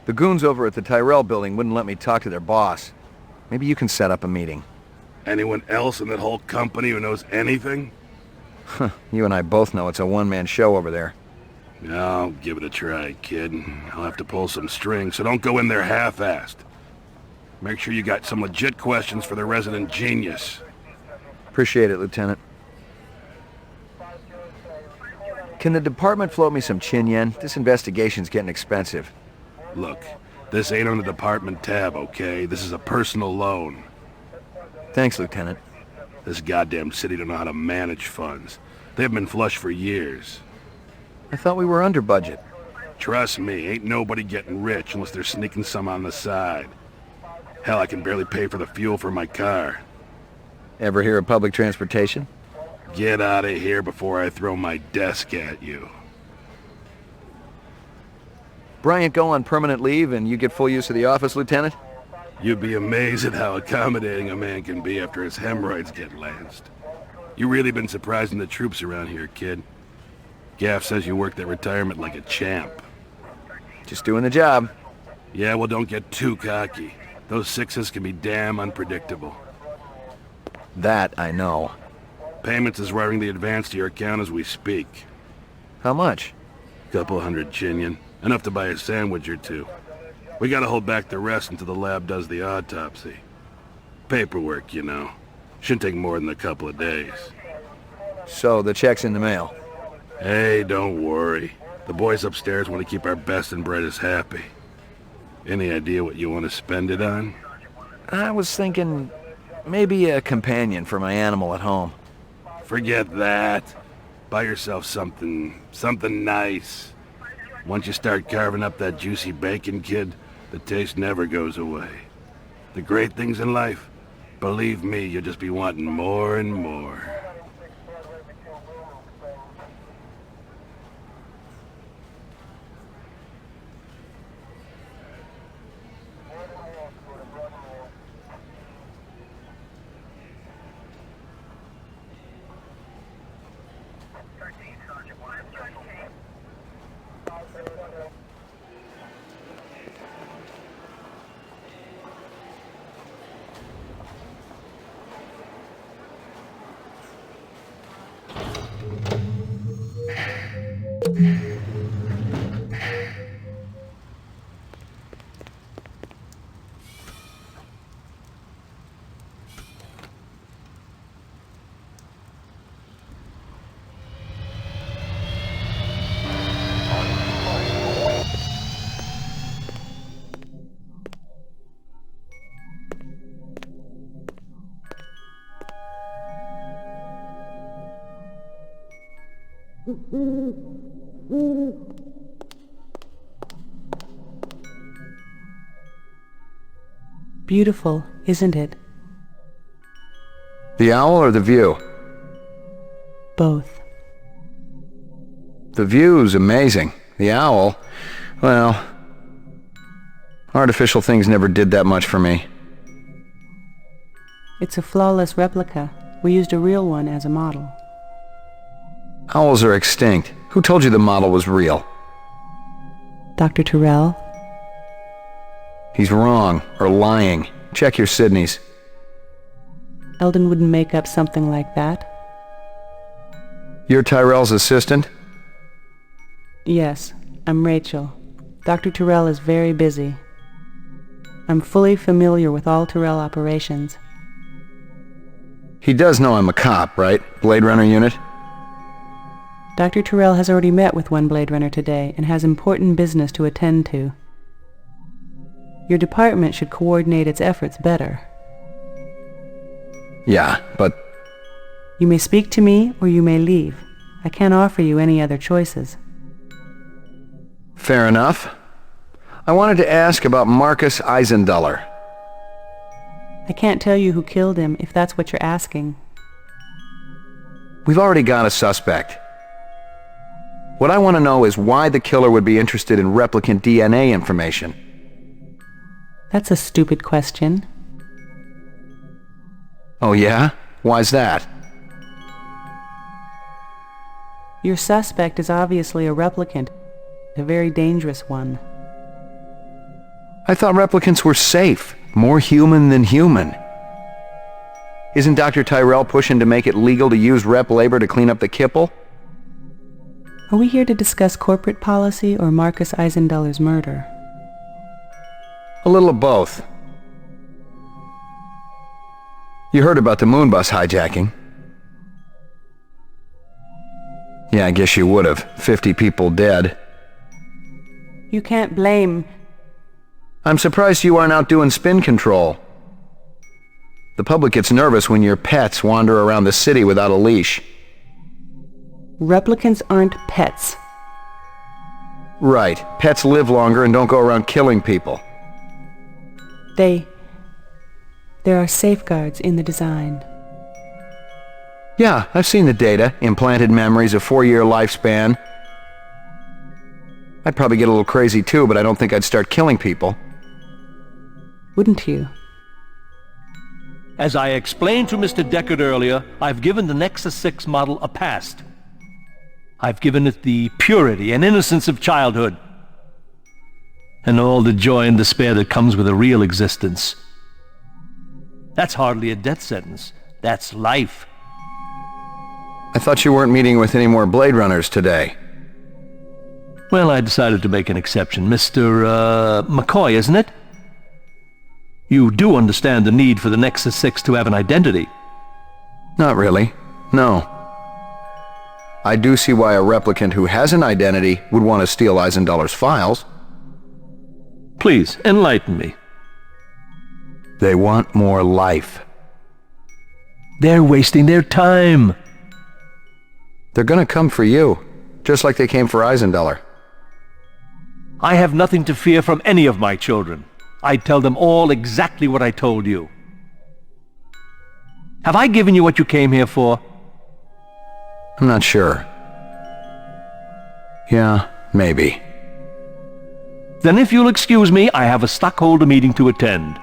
The goons over at the Tyrell building wouldn't let me talk to their boss. Maybe you can set up a meeting. Anyone else in that whole company who knows anything? You and I both know it's a one-man show over there. I'll give it a try, kid. I'll have to pull some strings, so don't go in there half-assed. Make sure you got some legit questions for the resident genius. Appreciate it, Lieutenant. Can the department float me some chin yen? This investigation's getting expensive. Look, this ain't on the department tab, okay? This is a personal loan. Thanks, Lieutenant. This goddamn city don't know how to manage funds. They've been flush for years. I thought we were under budget. Trust me, ain't nobody getting rich unless they're sneaking some on the side. Hell, I can barely pay for the fuel for my car. Ever hear of public transportation? Get out of here before I throw my desk at you. Bryant go on permanent leave and you get full use of the office, Lieutenant? You'd be amazed at how accommodating a man can be after his hemorrhoids get lanced. You really been surprising the troops around here, kid. Gaff says you worked that retirement like a champ. Just doing the job. Yeah, well, don't get too cocky. Those sixes can be damn unpredictable. That I know. Payments is wiring the advance to your account as we speak. How much? Couple hundred chinian. Enough to buy a sandwich or two. We gotta hold back the rest until the lab does the autopsy. Paperwork, you know. Shouldn't take more than a couple of days. So, the check's in the mail? Hey, don't worry. The boys upstairs want to keep our best and brightest happy. Any idea what you want to spend it on? I was thinking maybe a companion for my animal at home. Forget that. Buy yourself something nice. Once you start carving up that juicy bacon, kid, the taste never goes away. The great things in life, believe me, you'll just be wanting more and more. Beautiful, isn't it? The owl or the view? Both. The view's amazing. The owl, well, artificial things never did that much for me. It's a flawless replica. We used a real one as a model. Owls are extinct. Who told you the model was real? Dr. Tyrell? He's wrong, or lying. Check your Sydneys. Eldon wouldn't make up something like that. You're Tyrell's assistant? Yes, I'm Rachel. Dr. Tyrell is very busy. I'm fully familiar with all Tyrell operations. He does know I'm a cop, right? Blade Runner unit? Dr. Tyrell has already met with one Blade Runner today and has important business to attend to. Your department should coordinate its efforts better. Yeah, but... You may speak to me or you may leave. I can't offer you any other choices. Fair enough. I wanted to ask about Marcus Eisenduller. I can't tell you who killed him if that's what you're asking. We've already got a suspect. What I want to know is why the killer would be interested in replicant DNA information. That's a stupid question. Oh yeah? Why's that? Your suspect is obviously a replicant, a very dangerous one. I thought replicants were safe, more human than human. Isn't Dr. Tyrell pushing to make it legal to use rep labor to clean up the kipple? Are we here to discuss corporate policy or Marcus Eisenduller's murder? A little of both. You heard about the moonbus hijacking? Yeah, I guess you would have. 50 people dead. You can't blame... I'm surprised you aren't out doing spin control. The public gets nervous when your pets wander around the city without a leash. Replicants aren't pets. Right. Pets live longer and don't go around killing people. There are safeguards in the design. Yeah, I've seen the data. Implanted memories, a 4-year lifespan. I'd probably get a little crazy too, but I don't think I'd start killing people. Wouldn't you? As I explained to Mr. Deckard earlier, I've given the Nexus 6 model a past. I've given it the purity and innocence of childhood. And all the joy and despair that comes with a real existence. That's hardly a death sentence. That's life. I thought you weren't meeting with any more Blade Runners today. Well, I decided to make an exception. Mr. McCoy, isn't it? You do understand the need for the Nexus 6 to have an identity? Not really. No. I do see why a replicant who has an identity would want to steal Eisenduller's files. Please, enlighten me. They want more life. They're wasting their time. They're gonna come for you, just like they came for Eisenduller. I have nothing to fear from any of my children. I'd tell them all exactly what I told you. Have I given you what you came here for? I'm not sure. Yeah, maybe. Then if you'll excuse me, I have a stockholder meeting to attend.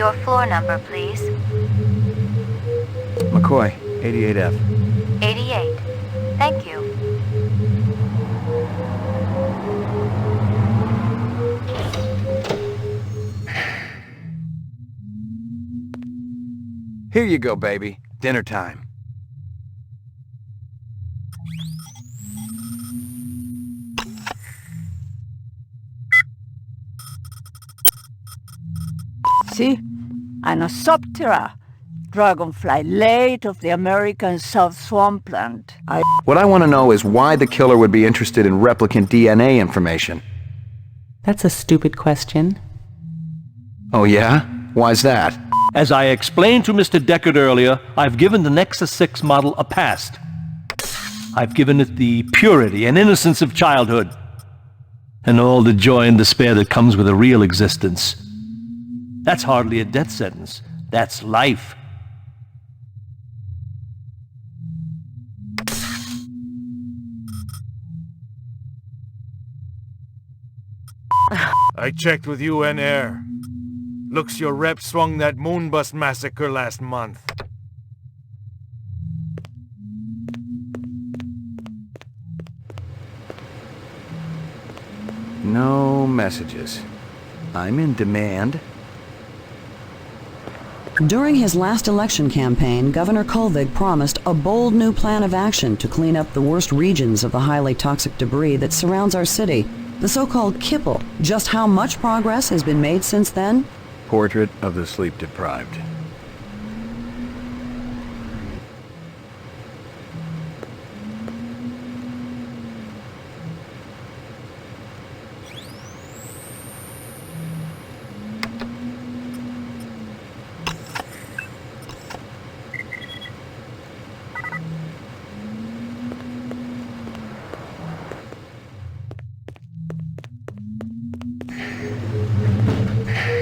Your floor number, please. McCoy, 88F. 88. Thank you. Here you go, baby. Dinner time. See? Anosoptera, dragonfly late of the American South Swampland. What I want to know is why the killer would be interested in replicant DNA information. That's a stupid question. Oh yeah? Why's that? As I explained to Mr. Deckard earlier, I've given the Nexus 6 model a past. I've given it the purity and innocence of childhood, and all the joy and despair that comes with a real existence. That's hardly a death sentence. That's life. I checked with UN Air. Looks your rep swung that Moonbus massacre last month. No messages. I'm in demand. During his last election campaign, Governor Kolvig promised a bold new plan of action to clean up the worst regions of the highly toxic debris that surrounds our city, the so-called kipple. Just how much progress has been made since then? Portrait of the sleep-deprived.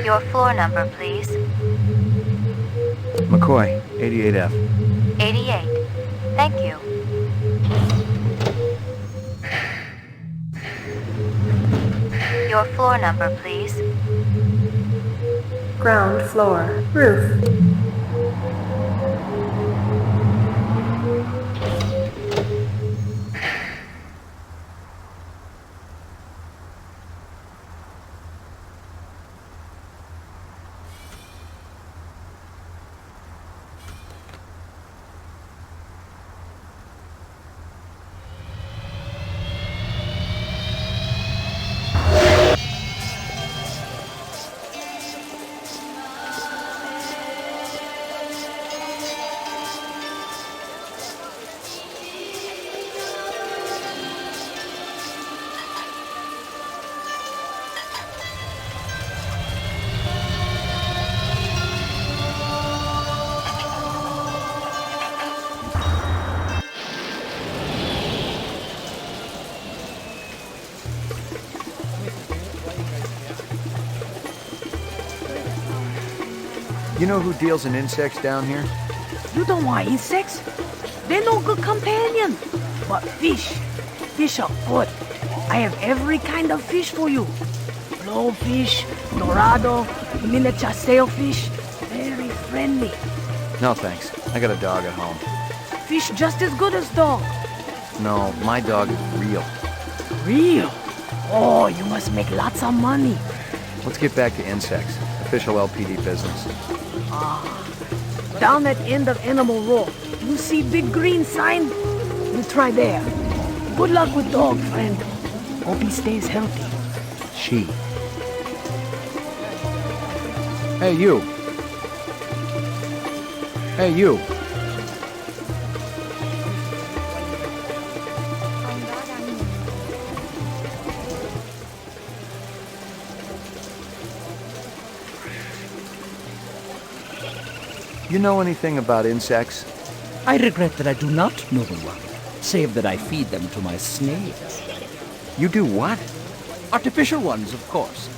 Your floor number, please. McCoy, 88F. 88. Thank you. Your floor number, please. Ground floor. Roof. You know who deals in insects down here? You don't want insects? They're no good companion. But fish. Fish are good. I have every kind of fish for you. Blowfish, dorado, miniature sailfish. Very friendly. No thanks. I got a dog at home. Fish just as good as dog. No, my dog is real. Real? Oh, you must make lots of money. Let's get back to insects. Official LPD business. Down that end of Animal Row, you see big green sign? You try there. Good luck with dog, friend. Hope he stays healthy. She. Hey, you. Hey, you. You know anything about insects? I regret that I do not, noble one, save that I feed them to my snails. You do what? Artificial ones, of course.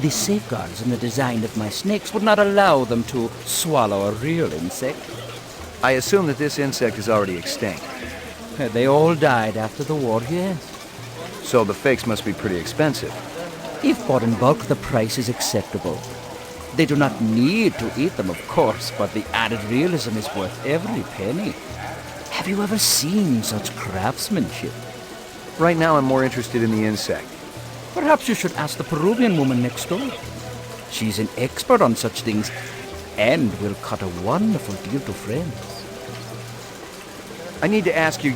The safeguards in the design of my snakes would not allow them to swallow a real insect. I assume that this insect is already extinct. They all died after the war, yes. So the fakes must be pretty expensive. If bought in bulk, the price is acceptable. They do not need to eat them, of course, but the added realism is worth every penny. Have you ever seen such craftsmanship? Right now I'm more interested in the insect. Perhaps you should ask the Peruvian woman next door. She's an expert on such things and will cut a wonderful deal to friends. I need to ask you...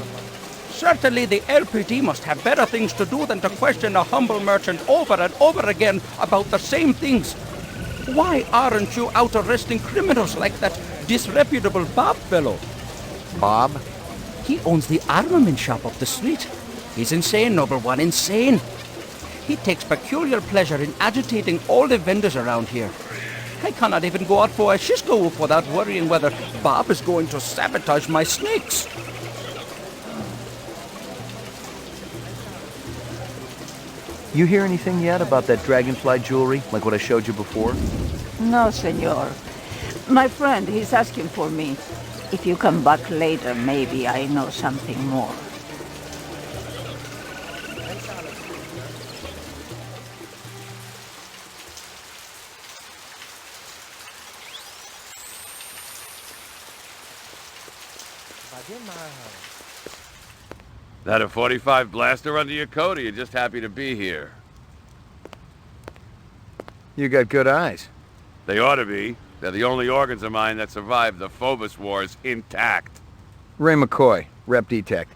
Certainly the LPD must have better things to do than to question a humble merchant over and over again about the same things. Why aren't you out arresting criminals like that disreputable Bob fellow? Bob? He owns the armament shop up the street. He's insane, Noble One, insane. He takes peculiar pleasure in agitating all the vendors around here. I cannot even go out for a Shisco whoop without worrying whether Bob is going to sabotage my snakes. You hear anything yet about that dragonfly jewelry, like what I showed you before? No, senor. My friend, he's asking for me. If you come back later, maybe I know something more. That a 45 blaster under your coat, or you just happy to be here? You got good eyes. They ought to be. They're the only organs of mine that survived the Phobos Wars intact. Ray McCoy, Rep Detect.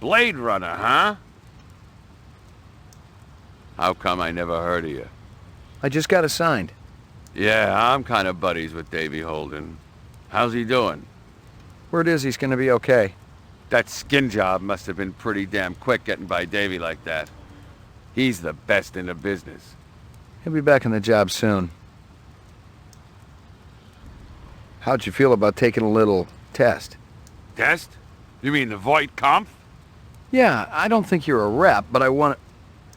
Blade Runner, huh? How come I never heard of you? I just got assigned. Yeah, I'm kind of buddies with Davy Holden. How's he doing? Word is he's gonna be okay. That skin job must have been pretty damn quick getting by Davy like that. He's the best in the business. He'll be back on the job soon. How'd you feel about taking a little test? Test? You mean the Voight Kampf? Yeah, I don't think you're a rep, but I want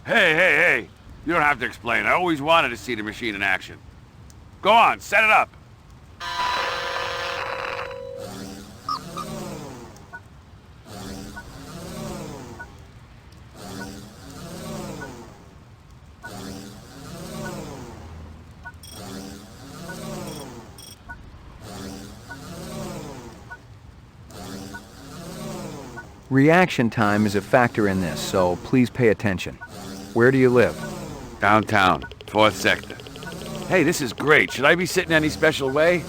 to... Hey. You don't have to explain. I always wanted to see the machine in action. Go on, set it up. Reaction time is a factor in this, so please pay attention. Where do you live? Downtown, 4th sector. Hey, this is great. Should I be sitting any special way?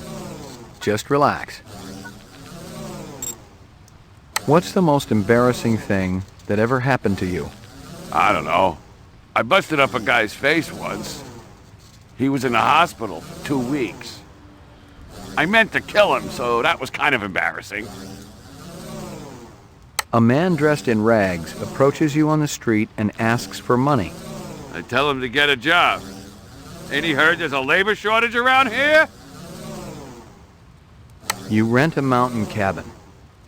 Just relax. What's the most embarrassing thing that ever happened to you? I don't know. I busted up a guy's face once. He was in the hospital for 2 weeks. I meant to kill him, so that was kind of embarrassing. A man dressed in rags approaches you on the street and asks for money. I tell him to get a job. Ain't he heard there's a labor shortage around here? You rent a mountain cabin.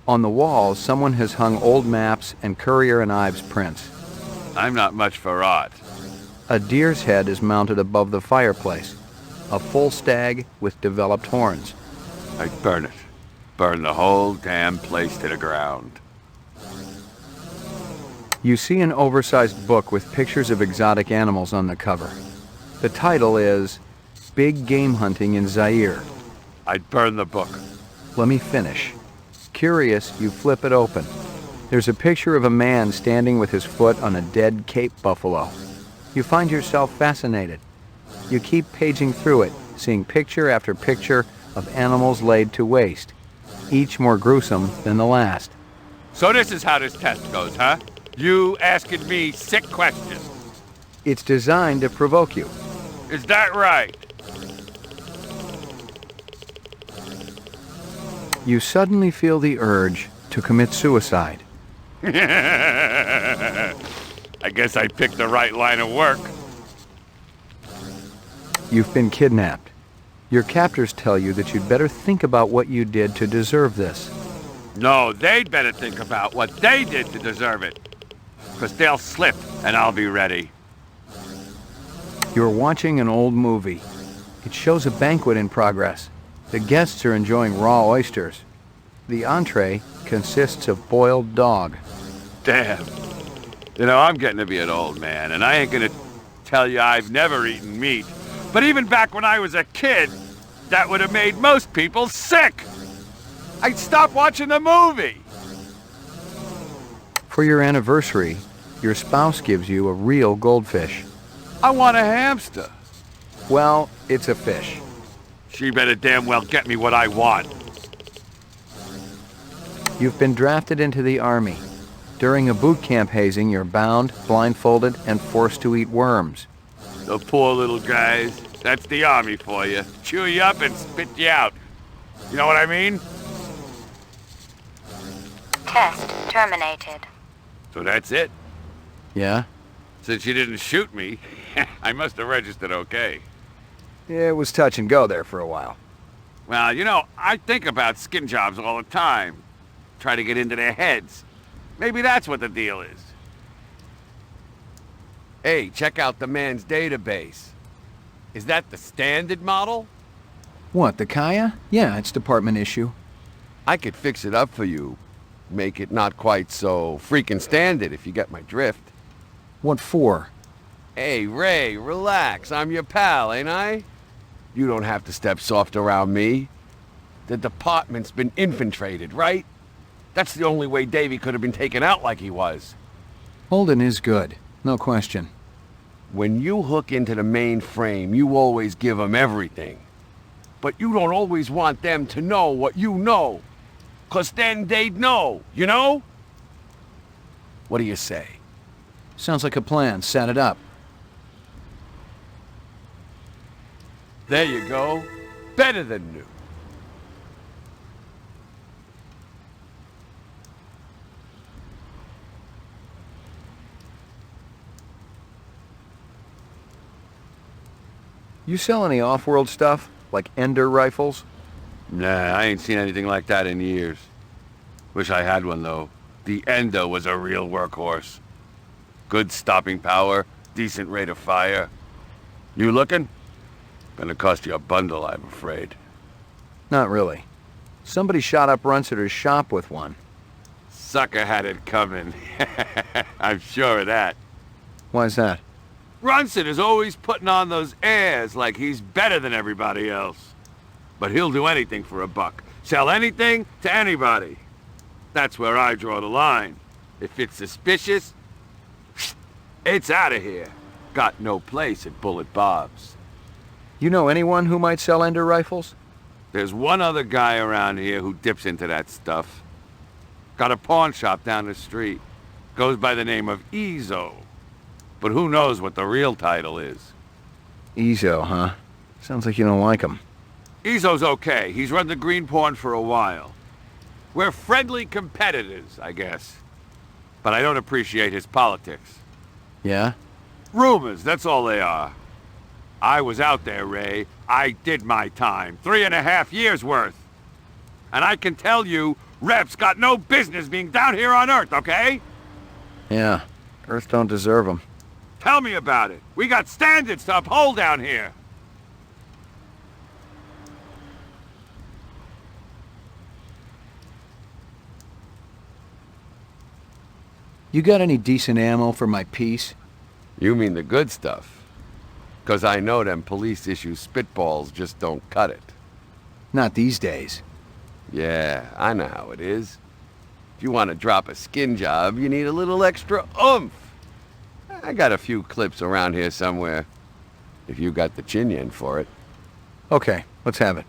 On the walls, someone has hung old maps and Currier and Ives prints. I'm not much for art. A deer's head is mounted above the fireplace. A full stag with developed horns. I'd burn it. Burn the whole damn place to the ground. You see an oversized book with pictures of exotic animals on the cover. The title is Big Game Hunting in Zaire. I'd burn the book. Let me finish. Curious, you flip it open. There's a picture of a man standing with his foot on a dead Cape buffalo. You find yourself fascinated. You keep paging through it, seeing picture after picture of animals laid to waste, each more gruesome than the last. So this is how this test goes, huh? You asking me sick questions. It's designed to provoke you. Is that right? You suddenly feel the urge to commit suicide. I guess I picked the right line of work. You've been kidnapped. Your captors tell you that you'd better think about what you did to deserve this. No, they'd better think about what they did to deserve it. Because they'll slip, and I'll be ready. You're watching an old movie. It shows a banquet in progress. The guests are enjoying raw oysters. The entree consists of boiled dog. Damn. You know, I'm getting to be an old man, and I ain't gonna tell you I've never eaten meat. But even back when I was a kid, that would have made most people sick. I'd stop watching the movie. For your anniversary, your spouse gives you a real goldfish. I want a hamster. Well, it's a fish. She better damn well get me what I want. You've been drafted into the Army. During a boot camp hazing, you're bound, blindfolded, and forced to eat worms. The poor little guys. That's the Army for you. Chew you up and spit you out. You know what I mean? Test terminated. So that's it? Yeah? Since you didn't shoot me, I must have registered okay. Yeah, it was touch and go there for a while. Well, you know, I think about skin jobs all the time. Try to get into their heads. Maybe that's what the deal is. Hey, check out the man's database. Is that the standard model? What, the Kaya? Yeah, it's department issue. I could fix it up for you. Make it not quite so freaking standard, if you get my drift. What for? Hey, Ray, relax. I'm your pal, ain't I? You don't have to step soft around me. The department's been infiltrated, right? That's the only way Davy could have been taken out like he was. Holden is good, no question. When you hook into the main frame, you always give them everything. But you don't always want them to know what you know. 'Cause then they'd know, you know? What do you say? Sounds like a plan. Set it up. There you go. Better than new. You sell any off-world stuff? Like Ender rifles? Nah, I ain't seen anything like that in years. Wish I had one, though. The Ender was a real workhorse. Good stopping power, decent rate of fire. You looking? Gonna cost you a bundle, I'm afraid. Not really. Somebody shot up Runsiter's shop with one. Sucker had it coming. I'm sure of that. Why's that? Runsiter's always putting on those airs like he's better than everybody else. But he'll do anything for a buck. Sell anything to anybody. That's where I draw the line. If it's suspicious, it's out of here. Got no place at Bullet Bob's. You know anyone who might sell Ender rifles? There's one other guy around here who dips into that stuff. Got a pawn shop down the street. Goes by the name of Ezo. But who knows what the real title is? Ezo, huh? Sounds like you don't like him. Ezo's okay. He's run the green pawn for a while. We're friendly competitors, I guess. But I don't appreciate his politics. Yeah? Rumors, that's all they are. I was out there, Ray. I did my time. 3.5 years worth. And I can tell you, Rep's got no business being down here on Earth, okay? Yeah. Earth don't deserve him. Tell me about it. We got standards to uphold down here. You got any decent ammo for my piece? You mean the good stuff? 'Cause I know them police-issue spitballs just don't cut it. Not these days. Yeah, I know how it is. If you want to drop a skin job, you need a little extra oomph. I got a few clips around here somewhere. If you got the chin yen for it. Okay, let's have it.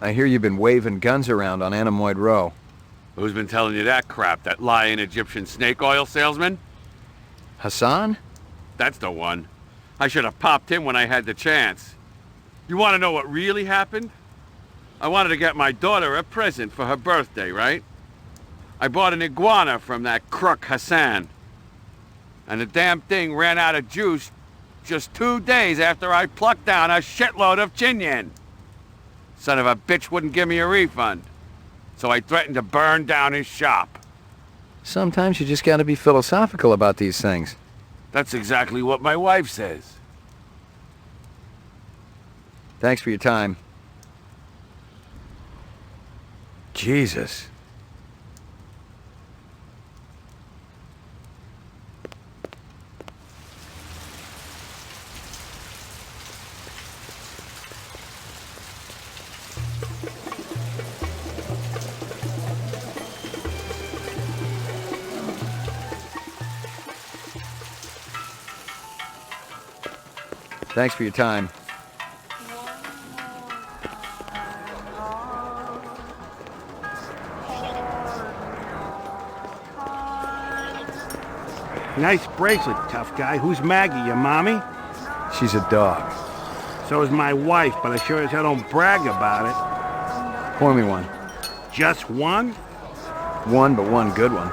I hear you've been waving guns around on Anemoid Row. Who's been telling you that crap? That lying Egyptian snake oil salesman? Hassan? That's the one. I should have popped him when I had the chance. You want to know what really happened? I wanted to get my daughter a present for her birthday, right? I bought an iguana from that crook Hassan. And the damn thing ran out of juice just 2 days after I plucked down a shitload of chin yen. Son of a bitch wouldn't give me a refund. So I threatened to burn down his shop. Sometimes you just gotta be philosophical about these things. That's exactly what my wife says. Thanks for your time. Jesus. Thanks for your time. Nice bracelet, tough guy. Who's Maggie, your mommy? She's a dog. So is my wife, but I sure as hell don't brag about it. Pour me one. Just one? One, but one good one.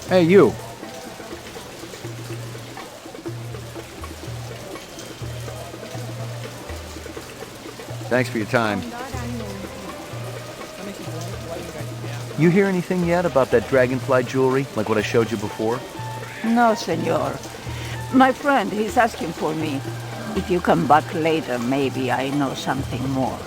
Hey, you. Thanks for your time. You hear anything yet about that dragonfly jewelry, like what I showed you before? No, senor. My friend, he's asking for me. If you come back later, maybe I know something more.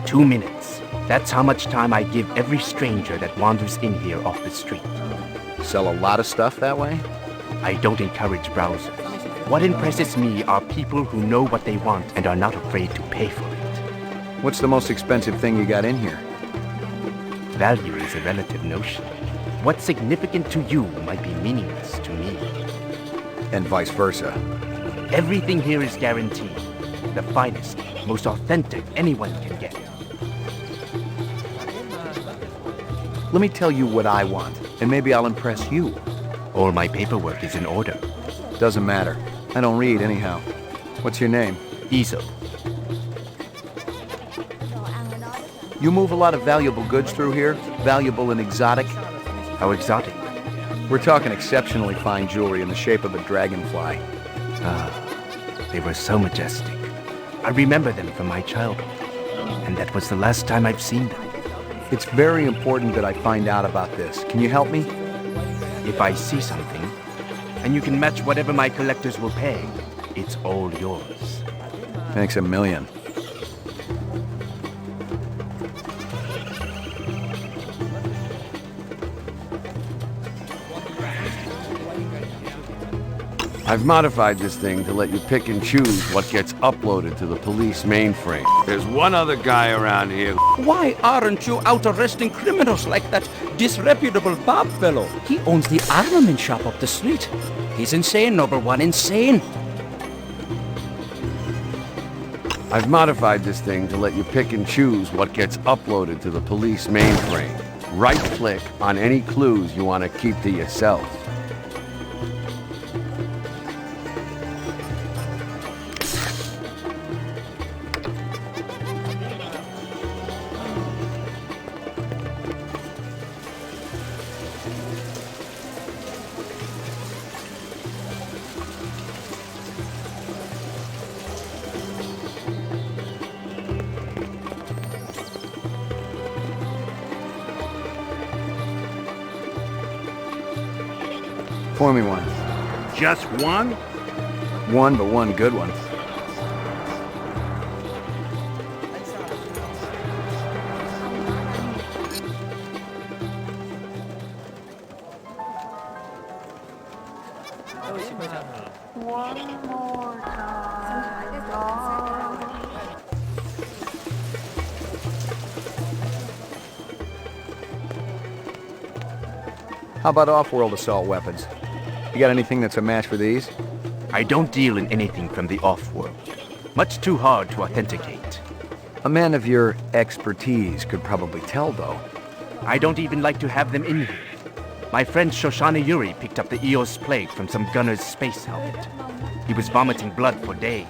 Two minutes. That's how much time I give every stranger that wanders in here off the street. Sell a lot of stuff that way? I don't encourage browsers. What impresses me are people who know what they want and are not afraid to pay for it. What's the most expensive thing you got in here? Value is a relative notion. What's significant to you might be meaningless to me. And vice versa. Everything here is guaranteed. The finest, most authentic anyone can get. Let me tell you what I want, and maybe I'll impress you. All my paperwork is in order. Doesn't matter. I don't read anyhow. What's your name? Easel. You move a lot of valuable goods through here? Valuable and exotic? How exotic? We're talking exceptionally fine jewelry in the shape of a dragonfly. They were so majestic. I remember them from my childhood, and that was the last time I've seen them. It's very important that I find out about this. Can you help me? If I see something, and you can match whatever my collectors will pay, it's all yours. Thanks a million. I've modified this thing to let you pick and choose what gets uploaded to the police mainframe. There's one other guy around here. Why aren't you out arresting criminals like that disreputable Bob fellow? He owns the armament shop up the street. He's insane, number one, insane. I've modified this thing to let you pick and choose what gets uploaded to the police mainframe. Right-click on any clues you want to keep to yourself. Pour me one. Just one? One, but one good one. One more time. How about off-world assault weapons? You got anything that's a match for these? I don't deal in anything from the off-world. Much too hard to authenticate. A man of your expertise could probably tell, though. I don't even like to have them in here. My friend Shoshana Yuri picked up the Eos plague from some gunner's space helmet. He was vomiting blood for days.